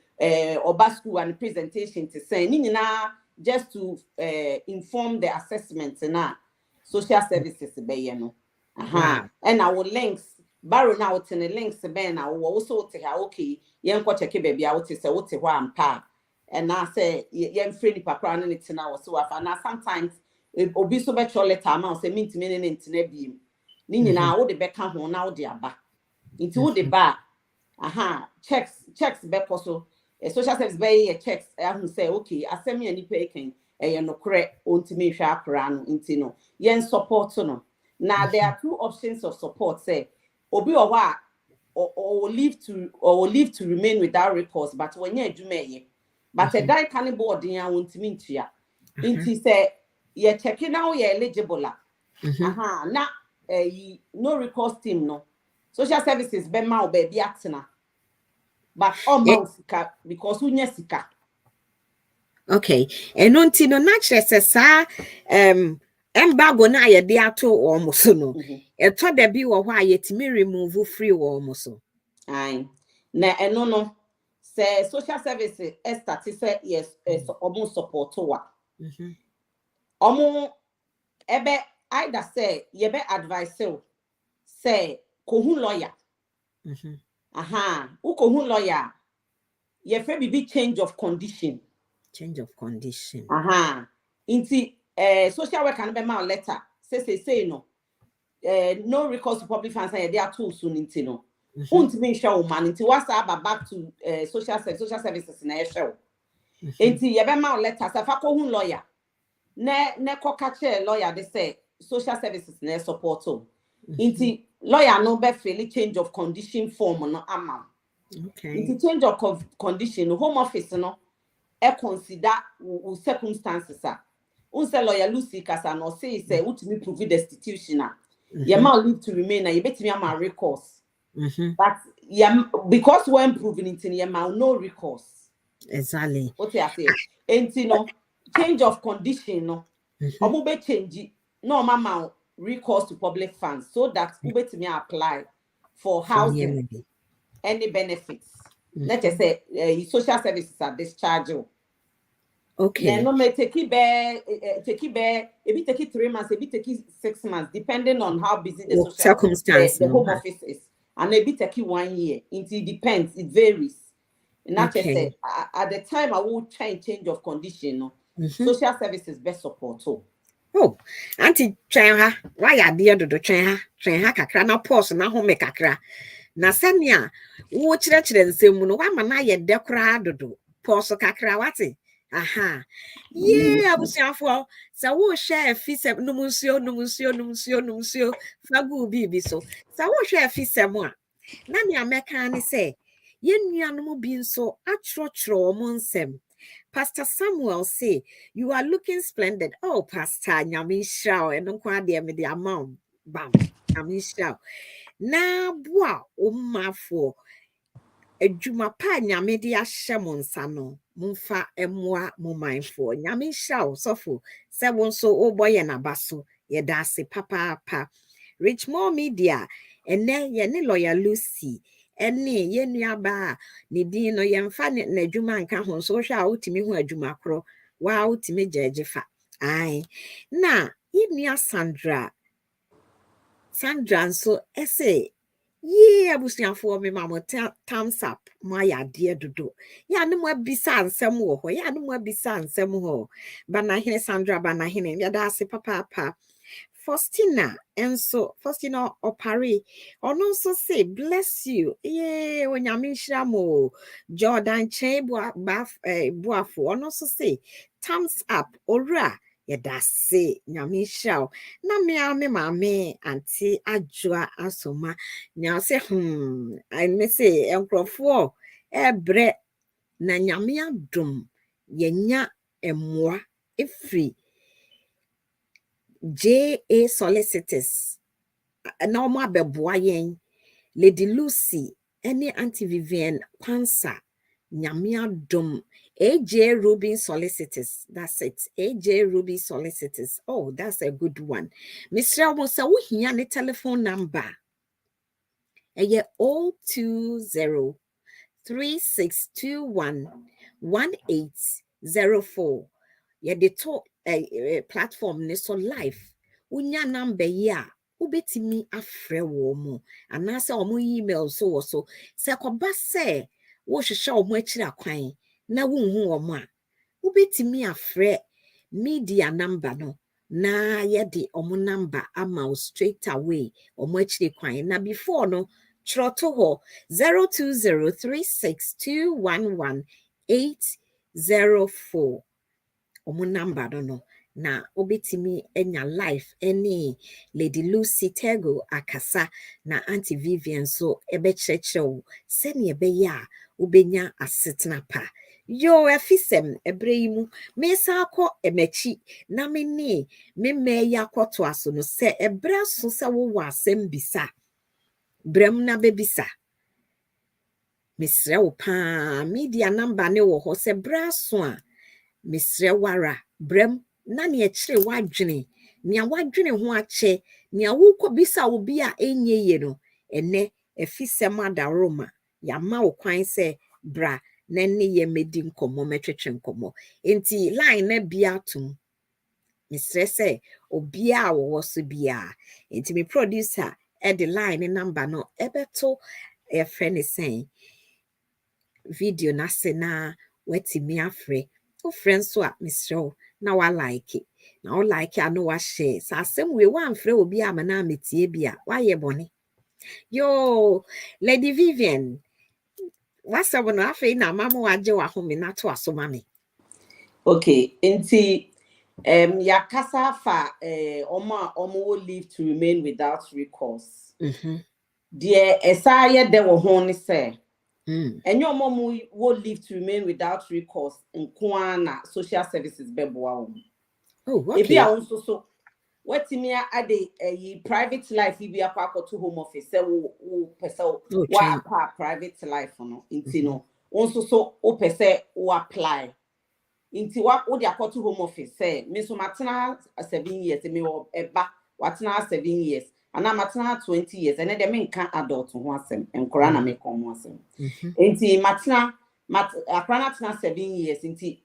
oba school and presentation to say ni nyina just to inform the assessment na social services be ye no and our links Baro na wote ne links be na wo also wote ha okay yen ko check baby a wote say wote ho ampa and na say yen free ni papa na ne tina wo so afa na sometimes obi so be cho letter ma say mintime ne ntina biem ni nyina wo de be ka ho na wo de aba nti wo de ba checks be so social service be checks who say okay asem ya ni peken ye no kre ontime hwa akra no nti no yen support no now there are two options of support say obi or will live to remain without recourse but when you do me but a guy can board in ya want me to ya inti say ye checking now you eligible na no recourse team no social services be ma baby atina but all sika because unya sika okay and unti no naturally say embargo na ye de ato o so no eto da bi wo ho ayetimi remove free wo so ai na eno no say social services start say yes omo support wa omo ebe either say ye be advise say ko hu lawyer u ko hu lawyer your friend be change of condition. Change of condition. Inti social worker can be my letter. Say no. No recourse to public funds and they are too soon into no. Untimi show man into what's back to social services in a show. Inti ye be my letter. Sa fa ko hun lawyer. Ne ko kache lawyer they say social services ne support. Inti lawyer no be fairly change of condition form no amount. Okay. Inti change of condition home office no consider circumstances. Unse lawyer Lucy kasa no say ultimate prove destitution. You might live to remain and you bet me my recourse. But because we're improving it in your no recourse. Exactly. What I say? And change of condition no. Be change no mama recourse to public funds so that you bet me apply for housing any benefits. Let's just say social services are dischargeable. Okay. Then no may take it maybe take it 3 months, maybe take it 6 months, depending on how busy the social circumstance the home office is. And maybe take it 1 year. It depends, it varies. And that's just say at the time I will try and change of condition. Social services best support. Oh, Auntie Chenha, why are dear to the Chenha kakra na pause na home kakra. Na senya, wo chire nsemu no wa mana ye dekra dodo. Pause kakra wati. Aha. Yeah, abusiafo. Sa wo share Efisem numusio fagu bibi so. Sa wo share Efisem a. Na me ameka ni say, ye nuanom bi nso atrotro mo nsem. Pastor Samuel say, you are looking splendid. Oh, Pastor Nyamisha, and don't de me the amount. Bam, Nyamisha. Na boa umafo. Ejuma pa nyame de ahye mo nsa no mumfa emoa mo manfo nyame hya osofo se won so oboye na baso ye da ase papa Rich More Media ene ye ne lawyer Lucy ene ye nuaba ne din no ye mfa ne adwuma nka ho so hwa utimi ho adwuma kro wa utimi jejefa ai na ye nua Sandra nso ese yeah, abusiafo me mama thumbs up my idea dodo. Ya no mo bisa nsem wo ho. Ya no mo bisa nsem ho. Bana hene Sandra bana hene ya da ase papa. Faustina Opari. Ono so say bless you. Yeah, onyame nhira mo. Jordan Chen buafo. Ono so say thumbs up. Ora. Yada say nyame nhira. Na me mame anti adwoa asoma. Now say I may say enkrofo ebre na nyame adom yenya emwa efri JA solicitors na omo abeboa yen Lady Lucy any Auntie Vivian QUANSAH nyame adom AJ Ruby solicitors. That's it. AJ Ruby solicitors. Oh, that's a good one. Mr. Almosa wo hia ne telephone number. 020 3621 1804. The top platform ne so live. Unya number ya ubetimi afre wo mo anase omo email so se koba se wo hwehwe omo akira kwan na wonhu omo a ubetimi afre media number no na yede omo number ama straight away omo akire kwan na before no Troto ho 02036211 omo number no na obetimi enya life any Lady Lucy Tego akasa na Auntie Vivian so ebechechew sene ebeya ubenya asetna pa yo Efisem ebreimu mesa akọ emechi na me ya kwoto aso no se ebra so se wo asem bisa brem na bebisa misre wo pa media number ne wo ho se braso a misre wara brem na ne ekire wadwene nia wadwene ho ache nia wo kọ bisa obi a enye ye no ene Efisem adaroma ya ma wo kwan se bra na ne ye medi nkomo metwetwe nkomo enti line na bia tum misre se obi a wo so bia enti me producer the line number no ebeto a friend is saying video na se na wati me afre o friends so a misro na wa like it na o like a no wa share sa asem we wan frɛ obi ama na metie bia wa ye bone yo Lady Vivian what's up no afi na mama wa je wa home na to aso mame okay nti yakasa fa omo leave to remain without recourse dear esaye de wo ho ne say and your mom will leave to remain without recourse in Kwana social services beboa. Oh, okay. Ebi a also so what me at a private life if you are to home office say wo pese wa private life no inti no also so o pese o apply inti wa o dia to home office say me so matena 7 years me wo eba watena 7 years and I'm matena 20 years and then me nka adult ho asem enkora na me kom asem inti matena akrana tena 7 years inti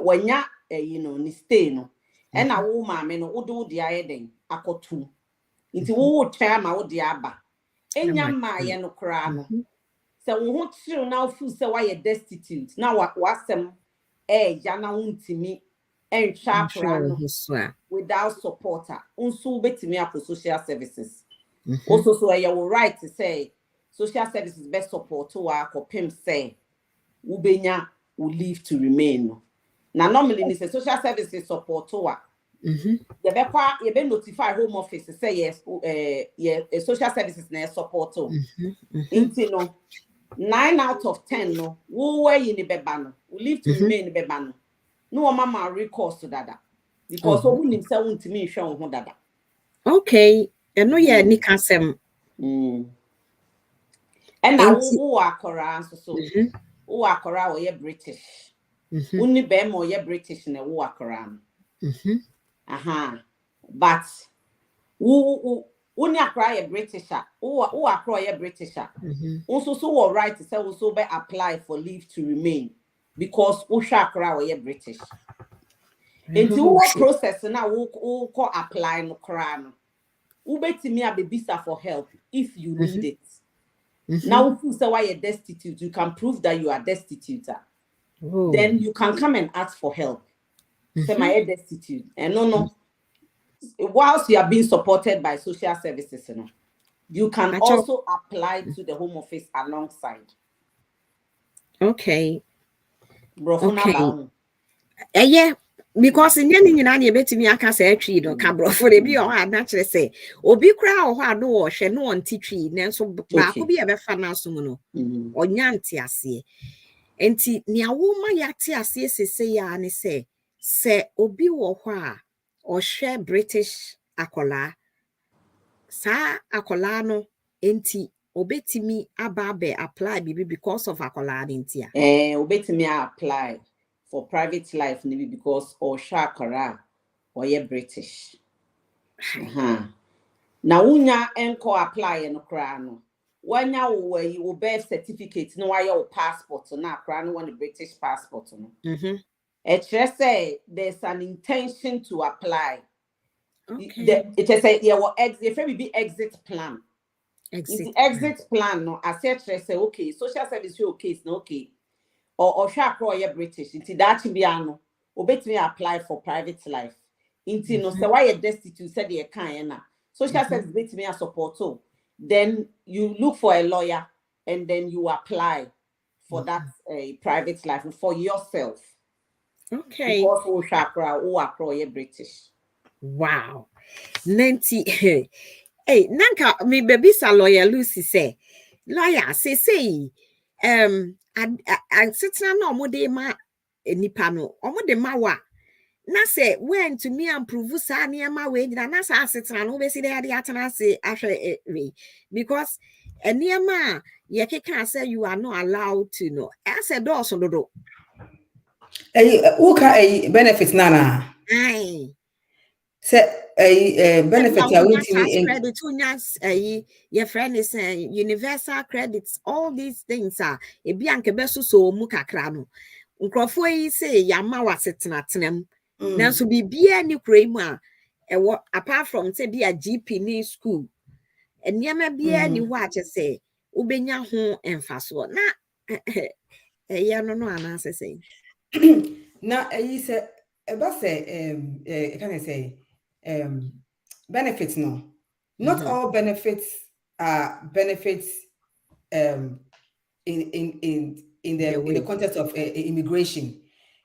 wanya ni stay no and na wo ma me no wo do dia yeden akotu inti wo twa ma wo dia aba enya ma ye no kra no se wo ho tiro na fu se wa ye destitute na wasem ya na untimi entwa kra no without supporter unso betimi akọ social services also so you right to say social services best support wa akopem say ubenya will leave to remain na normally ni say social services support wa you be notify home office say yes social services na support inti no 9 out of 10 no wo were in the beba no will leave to remain in the beba no no mama recourse to dada because who himself want to me hwe ho dada okay eno ye ni kasem and now who akora so who akora we British unni be mo ye British na who akora but who unni akora ye British who akora ye British also so all right to say also be apply for leave to remain because who akora we ye British into what process now who call apply no kra no who betimi abebisa for help if you need it. Now if you say why you're destitute, you can prove that you are destitute. Then you can come and ask for help. Say my destitute. And no. Whilst you are being supported by social services, you can also apply to the home office alongside. Okay. Okay. Yeah. Because in any na betimi aka say twi do ka brofo de bi o ha na kire say obi kra o ha do o hwe no on titwi nenso ba ko bi e be fa na so mu no onya nte ase enti ne awo ma ya te ase sese ya ne se obi wo ho a o hwe British akola sa akola no enti obetimi aba be apply bibi because of akola enti a obetimi apply for private life maybe because or shakara or ye British. Now unya enko apply no kra no. Wanya wo you birth certificate no why your passport na kra no one British passport no. It just say there's an intention to apply. Okay. It just say there will exit plan. Exit plan no I said say okay social service your case no okay. Or shakro ye British inti that be ano obetimi apply for private life inti no say why you destitute said ye kan na social service betimi support then you look for a lawyer and then you apply for that private life for yourself. Okay. Because o shakra o akro ye British. Wow. 90 hey nanka me baby sa lawyer Lucy say lawyer say sitting na omode ma nipa no omode ma wa na say when to me improve sa niema we na sa sitting no be see dey atena say ahwe because niema ye keka say you are not allowed to know as a door so do who ka benefit nana say benefit ya wintimi credit unyas your friend is universal credits all these things are e bia nke beso so mu kakra no nkrofo yi say yama wasetena tenam nanso bibia ni kura mu a ewo apart from say bia GP ni school eniema bia ni ho a che say ubenya ho emfaso na Yeah, no, answer say. Now, you say about say can I say benefits? No, not all benefits are benefits in the context of immigration.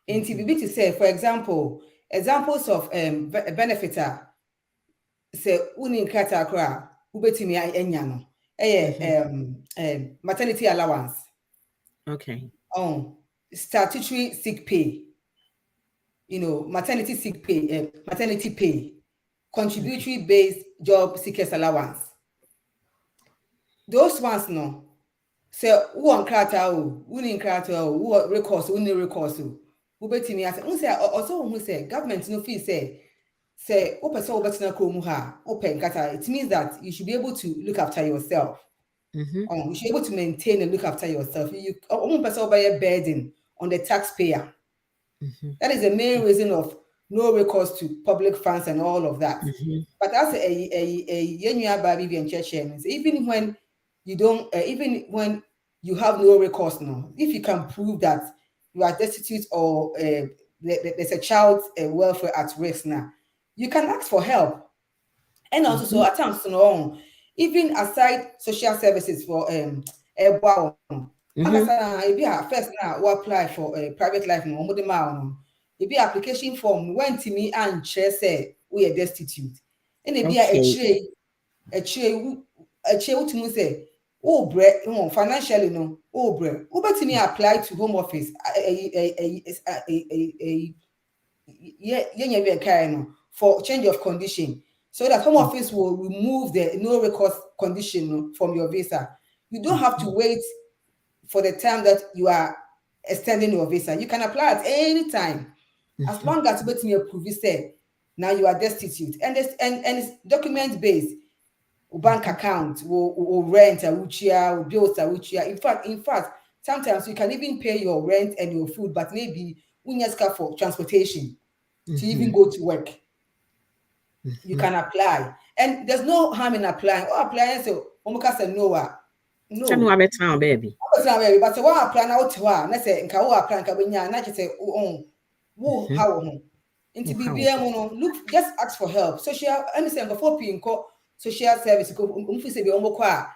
In TBB to say, for example, examples of benefits are say uni kata kra ubetimi enya no maternity allowance. Okay. Statutory sick pay. Maternity sick pay, maternity pay, contributory based job seekers allowance. Those ones no. Say who on krata o, who in krata o, who recourse, who no recourse o. Who betimi ase. Who say also who say government no fee say who person who betina krom ha, open kata. It means that you should be able to look after yourself. You should be able to maintain and look after yourself. You person who bear burden on the taxpayer. That is the main reason of no recourse to public funds and all of that. But as VIVIAN church chairman, even when you don't, even when you have no recourse now, if you can prove that you are destitute or there's a child's welfare at risk now, you can ask for help. And also, so at times, even aside social services for first now we apply for a private life if the application form went to me and chair say we are destitute and if a chair to say financially no to me apply to home office for change of condition so that home office will remove the no recourse condition from your visa. You don't have to wait for the time that you are extending your visa. You can apply at any time, as long as you approve it. Now you are destitute, and it's document based. Bank account, or rent, or bills, In fact, sometimes you can even pay your rent and your food, but maybe we need for transportation to even go to work. You can apply, and there's no harm in applying. Or applying so say no. No, baby. But so one plan out to her, let's say, Nkawa plan Kabinya, not just say, oh, how into BBM, look, just ask for help. Social, understand before Pinko, social service, say, Mama.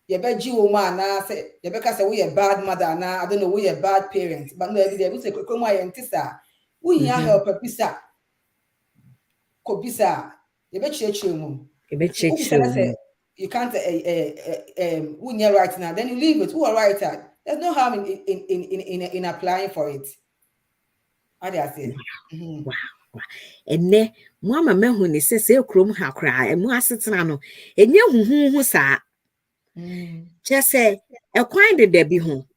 You bet you, man, say, Rebecca say, we a bad mother, now I don't know, we a bad parents, but no, every day we say, come and tissa. We here help a pisa. Kobisa, you bet you, you can't when you're right now, then you leave it. Who are right at? There's no harm in applying for it. How do I say? Wow. And then Mama Mahuni says, Chrome ha cry, and Massitano, and you who sa. Just say, a quite the Debbie home.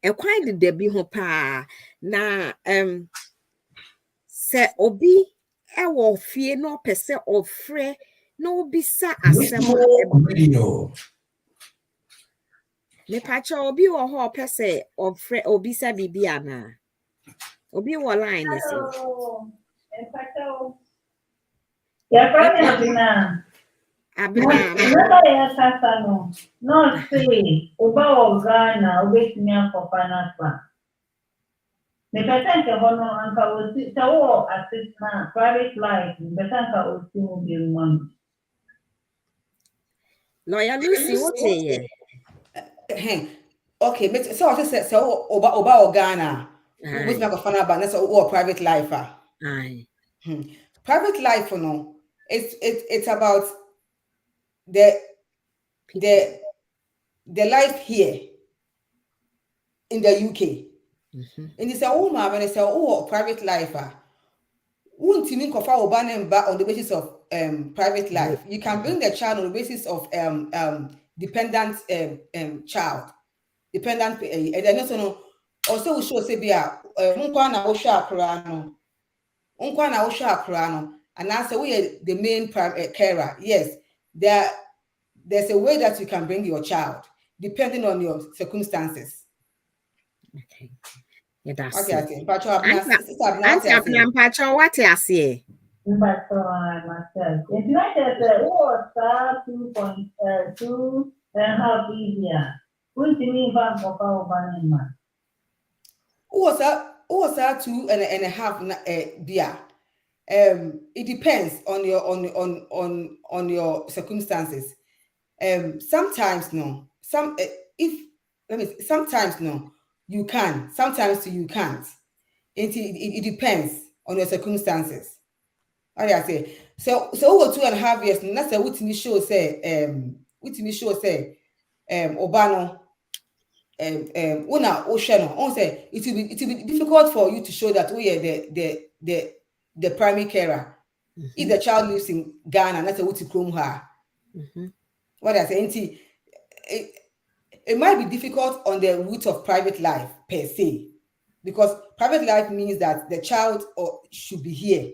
A quite the Debbie home pa. Na say obi e wo fie no pese of free no bisa asema me pacha obi wo ho pese of free obisa bibia na obi wo line is Abina ya sasa no say oba ogana obetimi akopa na pa me pese hono anka osi tawo assistant private life betanka osi mu bi mu Lawyer Lucy what say okay but so what say oba ogana what's not fun about that's all private life private life it's about the life here in the UK. And it's a woman when it's a private life. Won't you mean on the basis of private life? You can bring the child on the basis of dependent child. Dependent and then also we show say and answer we are the main carer. Yes, there's a way that you can bring your child depending on your circumstances. Okay. Yeah, that's okay. Auntie Pacho, what I say? But myself. It's not that 2.2 and how easier. Wouldn't me back of our banana? Who was that 2.5 beer? It depends on your circumstances. Sometimes no. Sometimes no, you can. Sometimes you can't. It depends on your circumstances. What do I say? So over 2.5 years, that's a what me show say Obano una ocean on say it will be difficult for you to show that the primary carer. If the child lives in Ghana, that's a what you chrome her. What I say, it might be difficult on the route of private life per se, because private life means that the child should be here,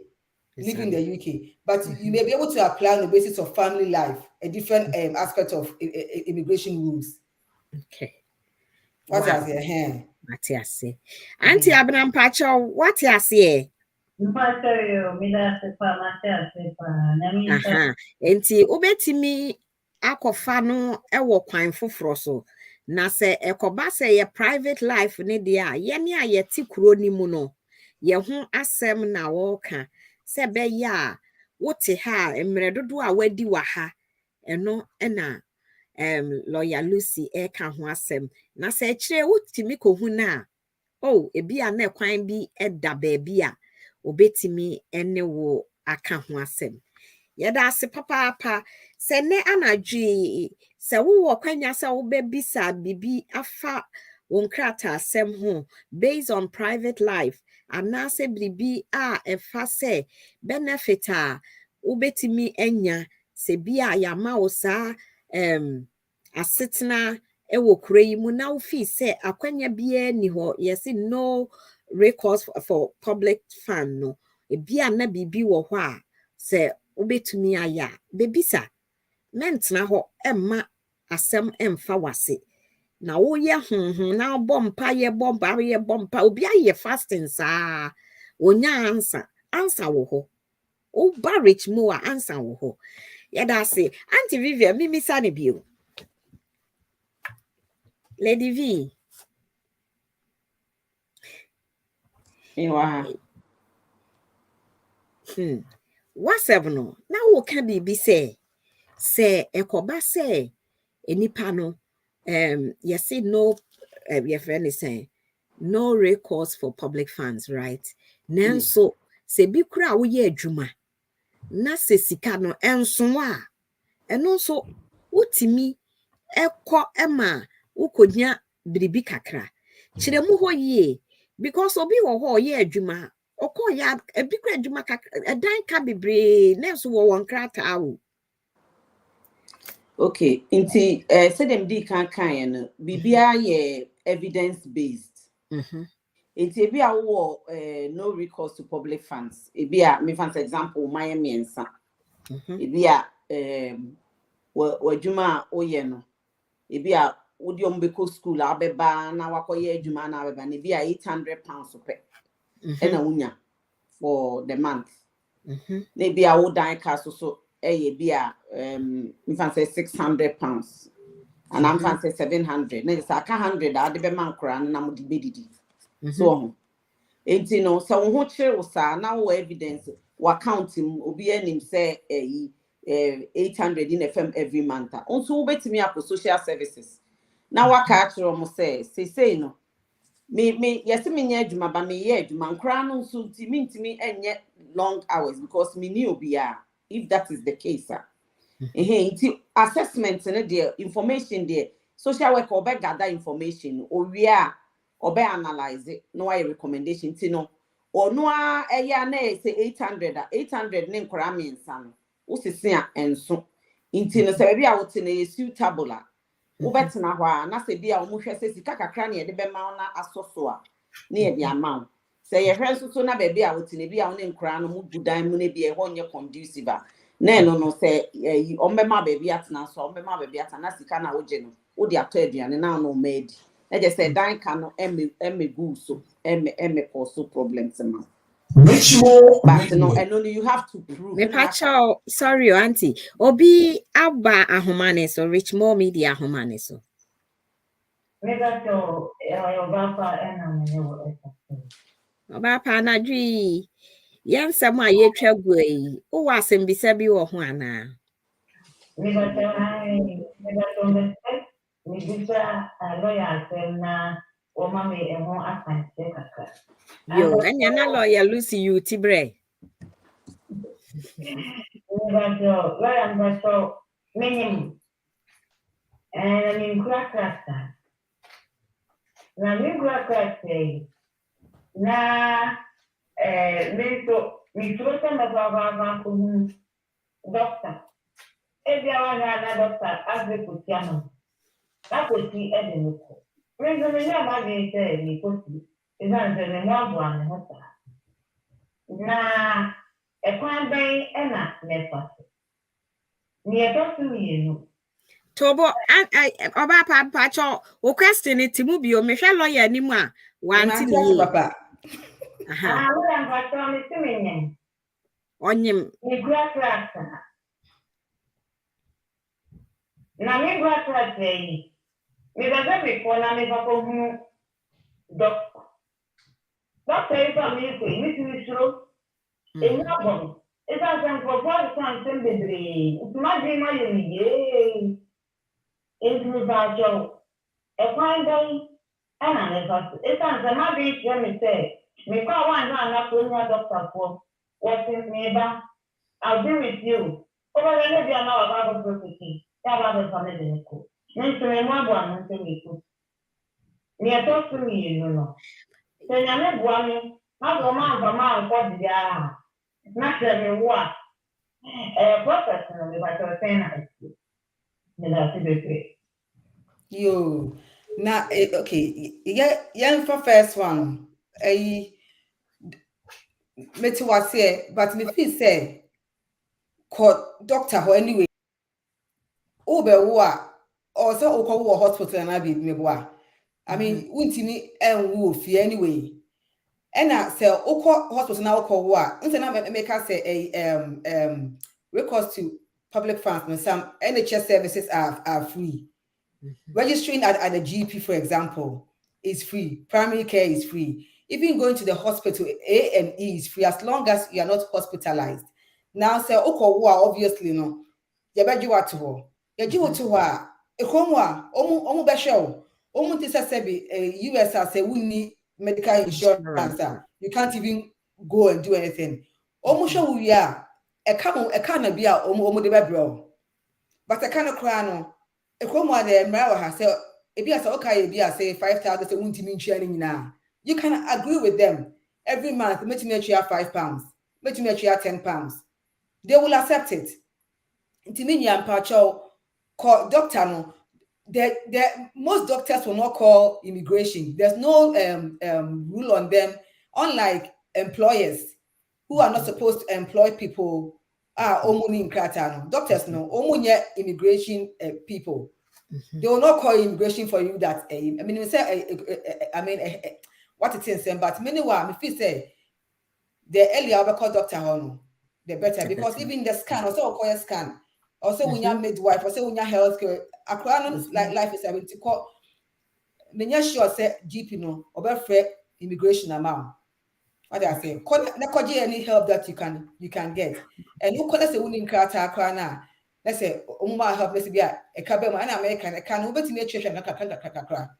living in the UK, but you may be able to apply on the basis of family life, a different aspect of immigration rules. Okay. What I say? What I say? Auntie Abraham Pacho, what I say? Enti obetimi akọfa no ewo kwan foforo so na se ekoba se ye private life ne de a ye ne a ye ti kuro ni mu no ye ho asem na wo ka se be ya wote ha emre dodo a wadi wa ha eno na lawyer Lucy ka ho asem na se kire wotimi kohu na ebi a na kwan bi eda ba bi a obetimi ene wo aka ho asem yeda ase papa se ne anadwi se wo kwanya se wo bebisa bibi afa wonkrata asem ho based on private life anase bibi a efa se benefit a ubetimi enya se bia ya ma wo sa asetena ewo kure yi mu na wo fi se akwanya bia ni ho yes no recourse for public fund no bia na bibi wo ho a se obetumi aya bebisa mentna ho emma asem emfa wase na wo ye honhon na bompa ye bompa obi aye fasting sa onya answer wo ho o barrage mo a answer wo ho yeda say Auntie Vivian mimi sa ne bio Lady V WhatsApp no na wo ka bibi se ekoba se enipa no you see no your friend is saying no recourse for public funds, right? Nanso se bi kura wo ye adwuma na se sika no enso a eno so wotimi ekọ ema wokonya biribi kakra kire mu ho ye because obi wo ho ye adwuma okọ ya ebi kura adwuma kakra edan ka bebre nanso wo won krata awo. Okay, inti say them di kan no bibia ye evidence based. Inti ebi a wo no recourse to public funds. Ebi a me for example my miensa. Ebi a wajuma oye no. Ebi a wodi ombeko school abeba na wakoye adwuma na abeba na ebi a £800 pe. Ena unya for the month. Na ebi a wo dan ka so be if I say £600 and I'm fancy 700. Now it's 100 I de be man kra na mo de bedidi. So enti no so wo ho kire wo sa na wo evidence wa count him obi anim say 800 in FM every month. Also wo betimi up social services. Now wa ka kire mo say no me yes me nya adwuma ba me ye adwuma kra no so ntimi enye long hours because me ni obi a. If that is the case, assessment there, information there, social worker or gather information, or we are or analyze it, no recommendation, or no say 800 name Krami and son, and so into Serbia out in a suitable. Ubetina, na se be almost says Kaka cranny at the Bemana Asosua near the amount. Say your friends so na baby out in a be on in crown, would diamond be a 1 year conducive. No, say, my baby at now, so my baby at Nasicana Ojeno, or the Atedian, and now no maid. I just said, Dine cannot emmy goose, emmy also problems. But no, and only you have to prove. Me pacho, sorry, Auntie. Obi Abba Ahomaneso, Rich More Media Ahomaneso. Megato, Obapa, and I'm new. Obapa na dwi. Yansam a yetwa gu yi. O wasem bisa bi wo ho ana. Megato, Megato, lawyer, na Oma me and one account check. Yo, enya na lawyer Lucy you tibre. Megato, lawyer, Megato, minimum. And I mean, crack. Na mingwa kwate na mento mitruta na baba ko doctor bia wa na doctor azekutiano akoti edenko reason me ya ba de say ni koti izan se me mo abo an hota na ekwan ben na mefa ni edosu yenu Tobo Obapa pacho o question it mu bi o me hwe lawyer ni mu a wanti ni papa. Aha. we am pato ni timenyen Onyim. ni crack. Na mi gwa kwate mi baza before na mi papa hu doctor is a mi ko mi ti suro e na bon e sa san ko fa san sem bebre ma di ma ye mi ye e tu ba jo e kwan dai ana ne fa e san san ma bi je mi say mi ko wan na ko nya doctor for what is me ba I'll be with you over there be na wa ba property ya ba be family ko Nintendo mo abo nintendo. Ni eto su mi no. Se nya me bua mi, ma go ma nko dia. Na se me wo a. Process no me ba to say na. Me da se be. Yo. Now, okay. Yeah, for first one. Me to was here, but me feel say, doctor or anyway. Obe wa or so oko hospital na be me boa. I mean, untimi enwo fi anyway. Ena say oko hospital na oko wa. Unse na make say recourse to public funds and some NHS services are free. Registering at the GP, for example, is free. Primary care is free. Even going to the hospital, A&E is free as long as you are not hospitalized. Now, say oko wa obviously no. Yabajiwa to ho. Yajiwa to wa. Ekonwa omu besho. Omu tisa sebi US as a we medical insurance. You can't even go and do anything. Omu show we are a can be a omu de bebro. But a can of crano. Ekonwa de mrawa has say if you are okay, be say 5,000 say won't mean sharing now. You can agree with them every month. Make me £5. Make me £10. They will accept it. Intiminya and Pacho call doctor no. Most doctors will not call immigration. There's no rule on them, unlike employers who are not supposed to employ people. Omuni in Kratano. Doctors no, omunya immigration people. They will not call immigration for you that I mean we say what it is, but meanwhile, if you say the earlier we call doctor no, the better because even the scan also call a scan. Also, when you're midwife, also when you're healthcare, like life is having to call. When you're sure say GP no, or fair immigration amount. What I say, not any help that you can get. And you call us a winning crana. Let's say, help. Let's be a cabin and American. I can't over to nature and a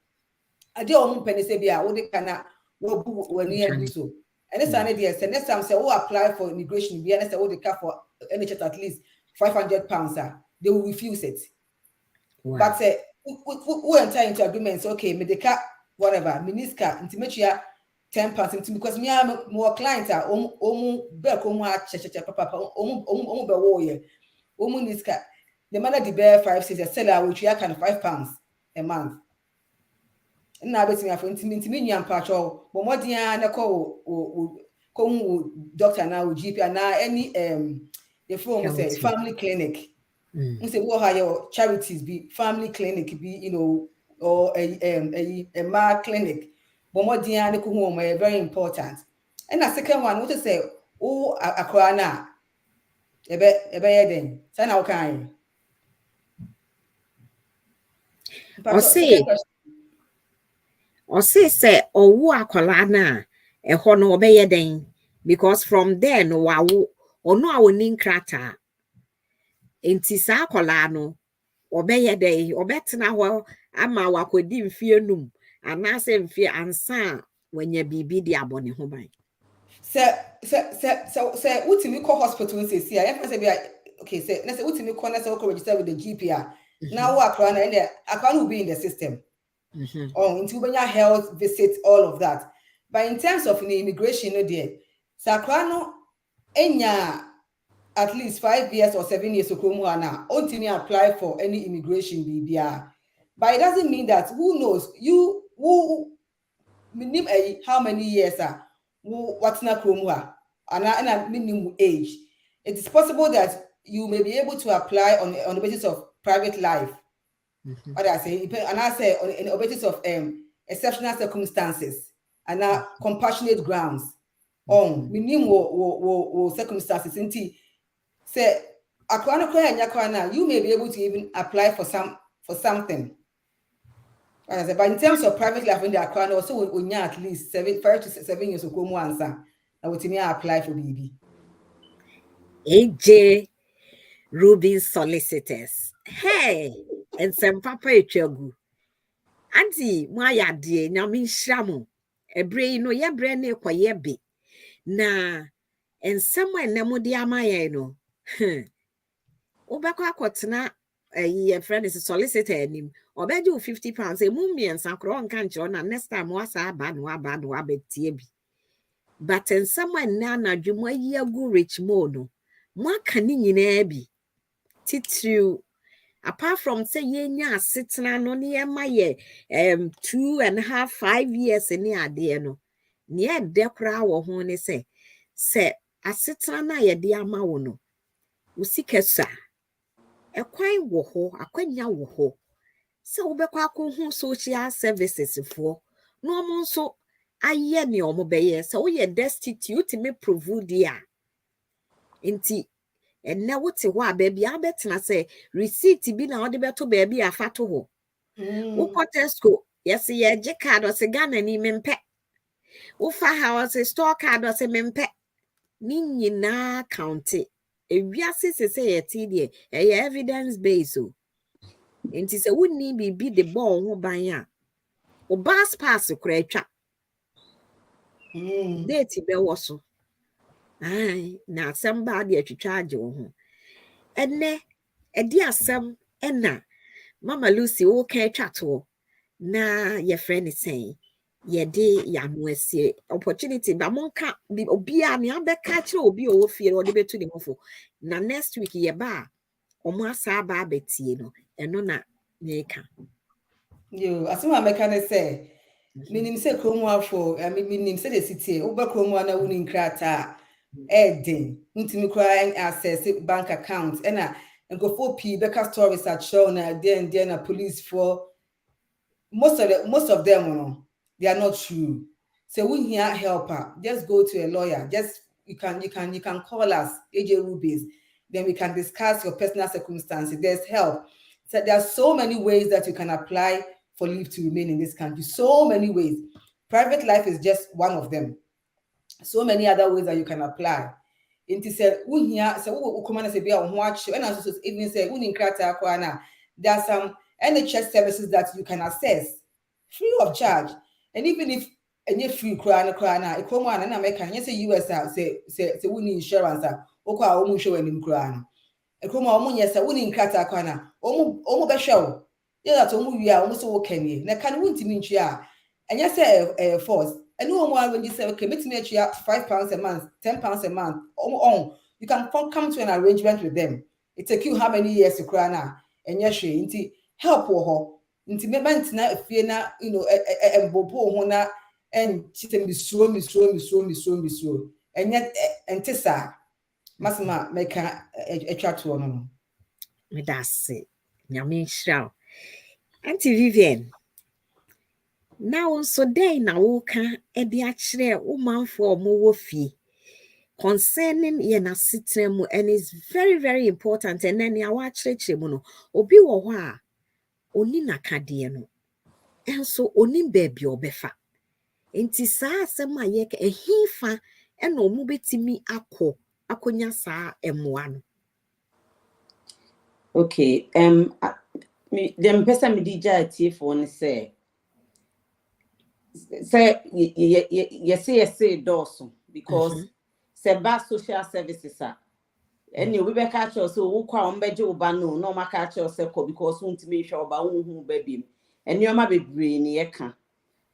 I do penny say, be a what they cannot when you do so. And this idea, and next time say, apply for immigration, be honest, they cap for NHS at least £500, they will refuse it. Wow. But say we enter into agreements, okay, me the cat, whatever, miniska, intimate £10 because me are more clients are back niska. The man the bear 5 6 a seller which you can £5 a month. Now bet me for intimate and patrol, but more than a call doctor now GP and now any the phone say family clinic. Say what are your charities be family clinic be or a ma clinic, but more than home very important. And the second one, what to say a crana then sign out kind. Or say Or say or akwala na ɛhɔ no obeye den because from there no wawo ono a woni nkrata enti saa akwala no obeye den obetena hɔ ama wakodi mfie num anase mfie ansa wanya bibi di abone ho ban. Say ultimi call hospital say see I say be okay say let's say ultimi call let's say register with the GP now what akra na and akra will be in the system. Into when your health visit all of that. But in terms of immigration no there sakra no enya at least 5 years or 7 years okromu ana ultimi apply for any immigration BBR. But it doesn't mean that who knows you who how many years what's not kromua and minimum age. It is possible that you may be able to apply on the basis of private life. What I say, and I say on the basis of exceptional circumstances and compassionate grounds. Minimum circumstances. Say you may be able to even apply for something. But in terms of private life, when they are also we at least 5 to 7 years of come answer. I would apply for BB. AJ Rubin solicitors. Hey, and some papa echagu. Auntie, my dear, now mean shamu. A brain no ya brain ne kwa yebe. Na, and somewhere namudi amaya no. Obako akotena a friend is a solicitor him. Or bed you £50 a mummy and sankron can't you na next time was a bad wabet. But in somewhere nana jumwa ye go rich mono. Mwa kani bi titru apart from say yenya sitna no ne ma ye 2.5 5 years ni ade no ne de kra wo ho ne say asetna na ye de ama wo no usikesa ekwan wo ho akwanya wo ho se wo bekwa akọ social services for no mo nso aye ne omo beye se wo ye destitute me prove dia enti and now what's a wa baby? I bet na say receipt be na ode beto baby afato ho. Wo Tesco, yes, ye je card or se Ghana ni mempe. Wo fa house store card or se mempe. Ni nyina county. E wiase se ye ti de e evidence based so. Enti se wo ni be the ball ho ban a. O bus pass kura atwa. Date be wo so. Ai, na somebody atwitwa age wo ho. Ene edi asem ena Mama Lucy o ka twato na your friend is saying ye de ya no asie opportunity ba monka bi obi a me abeka kire obi o fie o de betu ne mofo na next week ye ba omo asa ba betie no eno na meka yo asema meka ne say minim say kromu afo minim say the city o ba kromu na woni nkrata Eden, untimi cry access bank account, and go for beka stories at show na then a police for most of them, they are not true. So we here helper, just go to a lawyer. Just you can call us AJ Rubies. Then we can discuss your personal circumstances. There's help. So there are so many ways that you can apply for leave to remain in this country. So many ways. Private life is just one of them. So many other ways that you can apply. Inti said, we here, so we come and say, be on watch, and also even say, we in Krata Kwana. There are some NHS services that you can access free of charge. And even if any free Krana, it come on and American, yes, US say, we need insurance, okay, I won't show any Krana. A come on, yes, I wouldn't Krata Kwana, almost show. Yeah, that's almost we are almost okay. Now, can we mean ya? And yes, a force. And no one when you say, okay, make me £5 a month, £10 a month, you can come to an arrangement with them. It take you how many years to cry now? And yes, she help her. Intimate na fear na, and bobo hona, and she can be slow. And yet, and Tessa, Masma make a chat to one. that's it nyame shao Auntie Vivian now so day na wo ka e de a kire wo manfo mo wo fie concerning ye na sitremu and it's very very important and then ya wa kire mu no obi wo ho a oni nakade no enso onim baby obefa enti saa asema ye ka ehifa ena omu betimi akonya saa emoa no. Okay, them person me DJ TF one say yes dorsum because say bad social services are any we be catch us so wo kwa ombeje oba no ma catch us because untimi hwe oba unhu baby and you ma bebre ni ye ka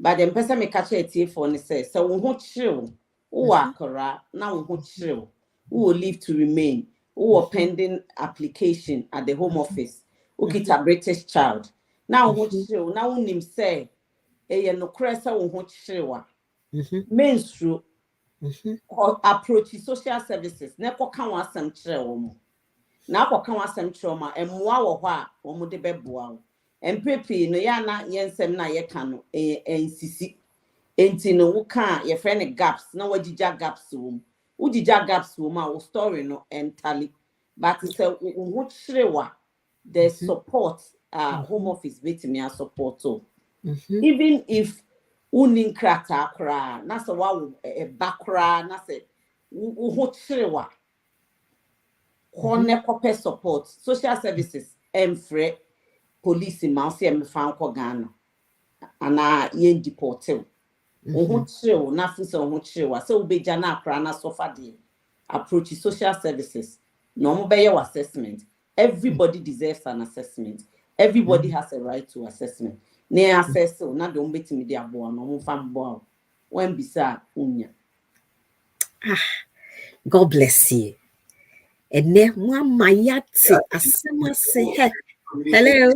but them person me catch TF one say so wo ho chill wo akora na wo ho chill wo leave to remain wo pending application at the home office wo kita British child now wo chill now unim say e no kresa wo ho chill a menstru approach social services na koka wan asem kire wo mo na koka wan asem kire wo ma emoa wo ho a wo mo de beboa wo empepe no ya na yensem na ye ka no ensisi enti no wo ka ye friend gaps na wagija gaps wo wugija gaps wo ma wo story no entirely but say wo kire wa the support home office betimi a support so even if unin krata kra na se wa bakra na se wo kire wa kone kope support social services emfre police ma se em fa nko Ghana ana ye deported wo kire na fi se wo kire wa se wo beja na akra na sofa de approach social services no mo be your assessment. Everybody deserves an assessment. Everybody has a right to assessment. Ne assess so na do mbetimi de abo no mo fa mbo when bisa unya. God bless you. Ene mama yate asema se hello.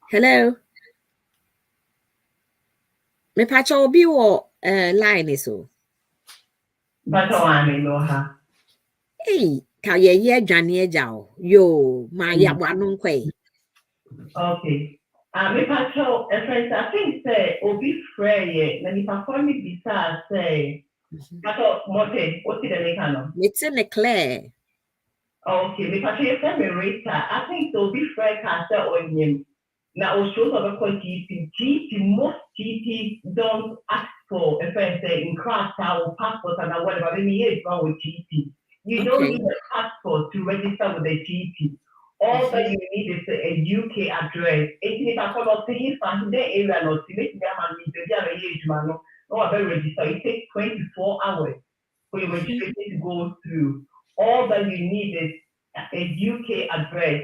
Hello. Me pacha obi wo line so. But I know her. Hey, ka ye adwane agya yo ma ya wanu nkwe. Okay. Me patrol, I think say obi frey na ni perform bisa say patrol mote what did they can? It's in the clear. Okay, me patrol say me rate. I think obi frey can say on him. Now also of a GP most GP don't ask for a friend say in class or passport and whatever. Maybe here is wrong with GP. You don't need a passport to register with the GP. All that you need is a UK address. If I call up to his family area, not to make them and me to have a age man, no, very register. It takes 24 hours for your registration to go through. All that you need is a UK address.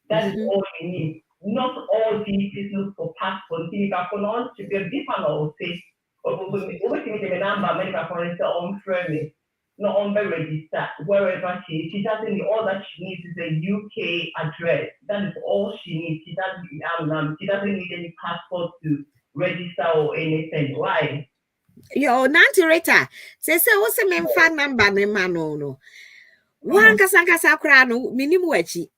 That is all you need. Not all GPs look for passport. If I call on to be a different or say, or we the number, many parents are on friendly. Not on the register, wherever she doesn't need. All that she needs is a UK address. That is all she needs. She doesn't need any passport to register or anything. Why? Yo, Nanti Rita, say what's the main fan number ne mano no. One kasanga kra no minimum wachi.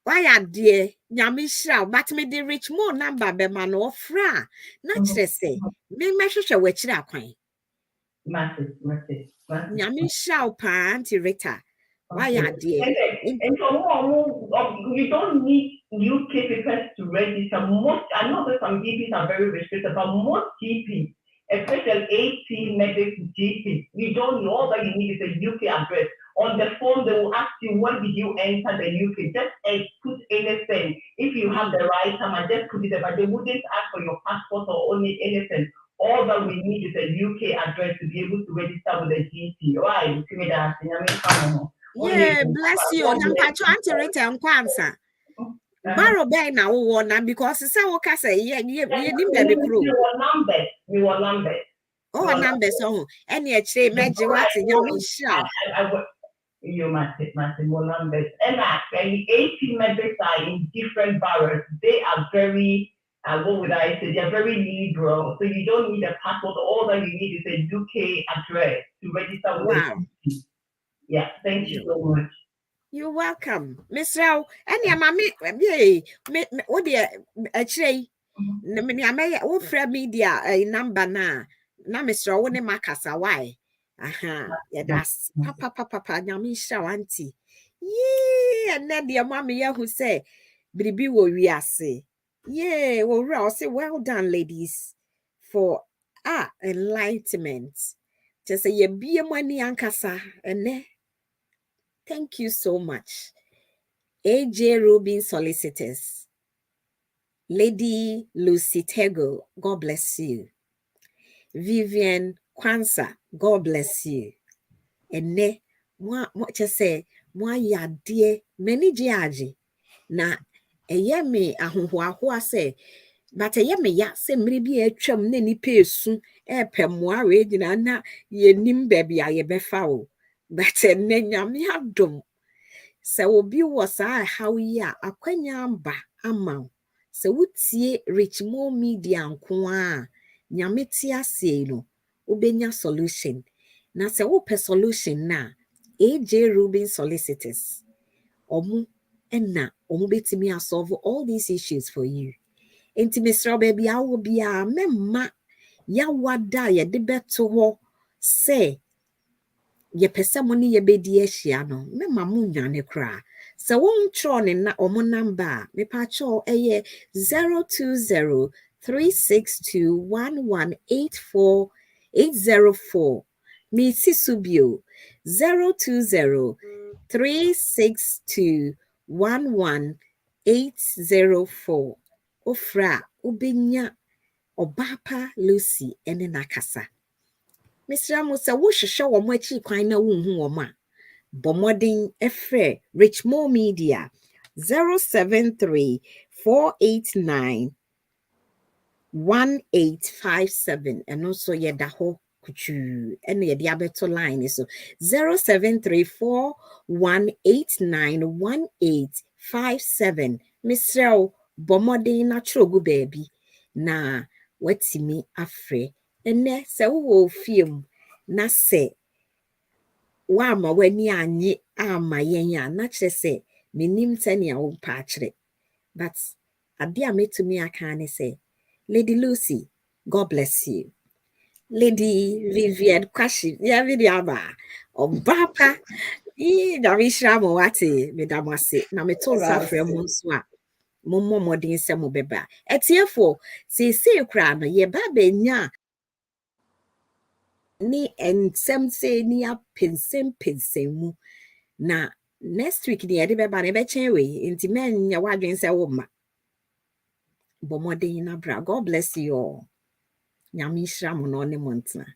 Why are dear Nyamisha, but me the rich more number be man or fra. Not say, me measure wachira quain. Massive. Nyamisha pa Auntie Rita. Why are dear? And so you don't need UK papers to register. I know that some GPs are very restricted, but most GPs, especially 18 medics GPs, you don't know. All that you need is a UK address. On the phone, they will ask you, when did you enter the UK? Just put anything. If you have the right time, just put it there, but they wouldn't ask for your passport or only anything. All that we need is a UK address to be able to register with the GP. Right? Yeah, bless you. Nampacho Auntie Rita and QUANSAH. Barrow bay now one because it's our casa. Yeah, you didn't be crew. We were numbers. Oh, numbers on any actually magic what's in your show. You must more numbers. And actually 18 members are in different boroughs. They are very what would I say? They're very liberal. So you don't need a passport. All that you need is a UK address to register with the GP. Yeah, thank you so much. You're welcome, Miss Rao. And your mammy, what dear, actually, what friend media a number now. Now, Mr. Owen Macassa, why? Aha, yeah, that's papa, Nyamisha, auntie. Yeah, and then dear mammy who say, Bibi, we are say. Yeah, well, I'll say well done, ladies, for enlightenment. Just say you be money ankasa and thank you so much. AJ Rubin Solicitors. Lady Lucy Tego, God bless you. Vivian QUANSAH, God bless you. And ne, what just say, why ya dear, many jiaji. Na, me ahua say, but me ya say, maybe a chum nany pesu, pemoa regina, na ye nim baby, I be foul. But a nenya me have done. So obi was I how ya akwanyamba amount. So wotie rich more media nkoa nyame ti ase no obenya solution na se wo pe solution na AJ Rubin Solicitors omu enna omu betimi solve all these issues for you. Enti Mr. Baby awo bia memma ya wada ye de beto ho se ye pese mo ni ye bedi ahia no memma mu nwane kra. So won tro na omo number me pa cho eye 0203621184 me sisubio 0203621184 ofra ubenya obapa Lucy ene nakasa. Mr. Musa wo hwehwe wo mo achi kwan na wonhu wo ma Bomodin Efre Richmore Media 073-489-1857 and also yedaho kuchu and ye diabeto line so 073-489-1857 Mr. Bomodin natural go baby na watimi afre ene se wo film na se wama wani anye ama yenya na kire se menim tani a wo pa kire but ade a metumi aka ne se Lady Lucy, God bless you. Lady Vivian Kwashi ya video ba obapa na wishra mo wate medamase na metonsa frɛ mo nso a mommo modin se mo beba etiefo se kra no ye ba benya ni ensem se ni a pensem mu na next week ni ede beba na be chen we enti men nya wadwen se wo ma bomodin na bra. God bless you all. Nyami shra mo no ne montna.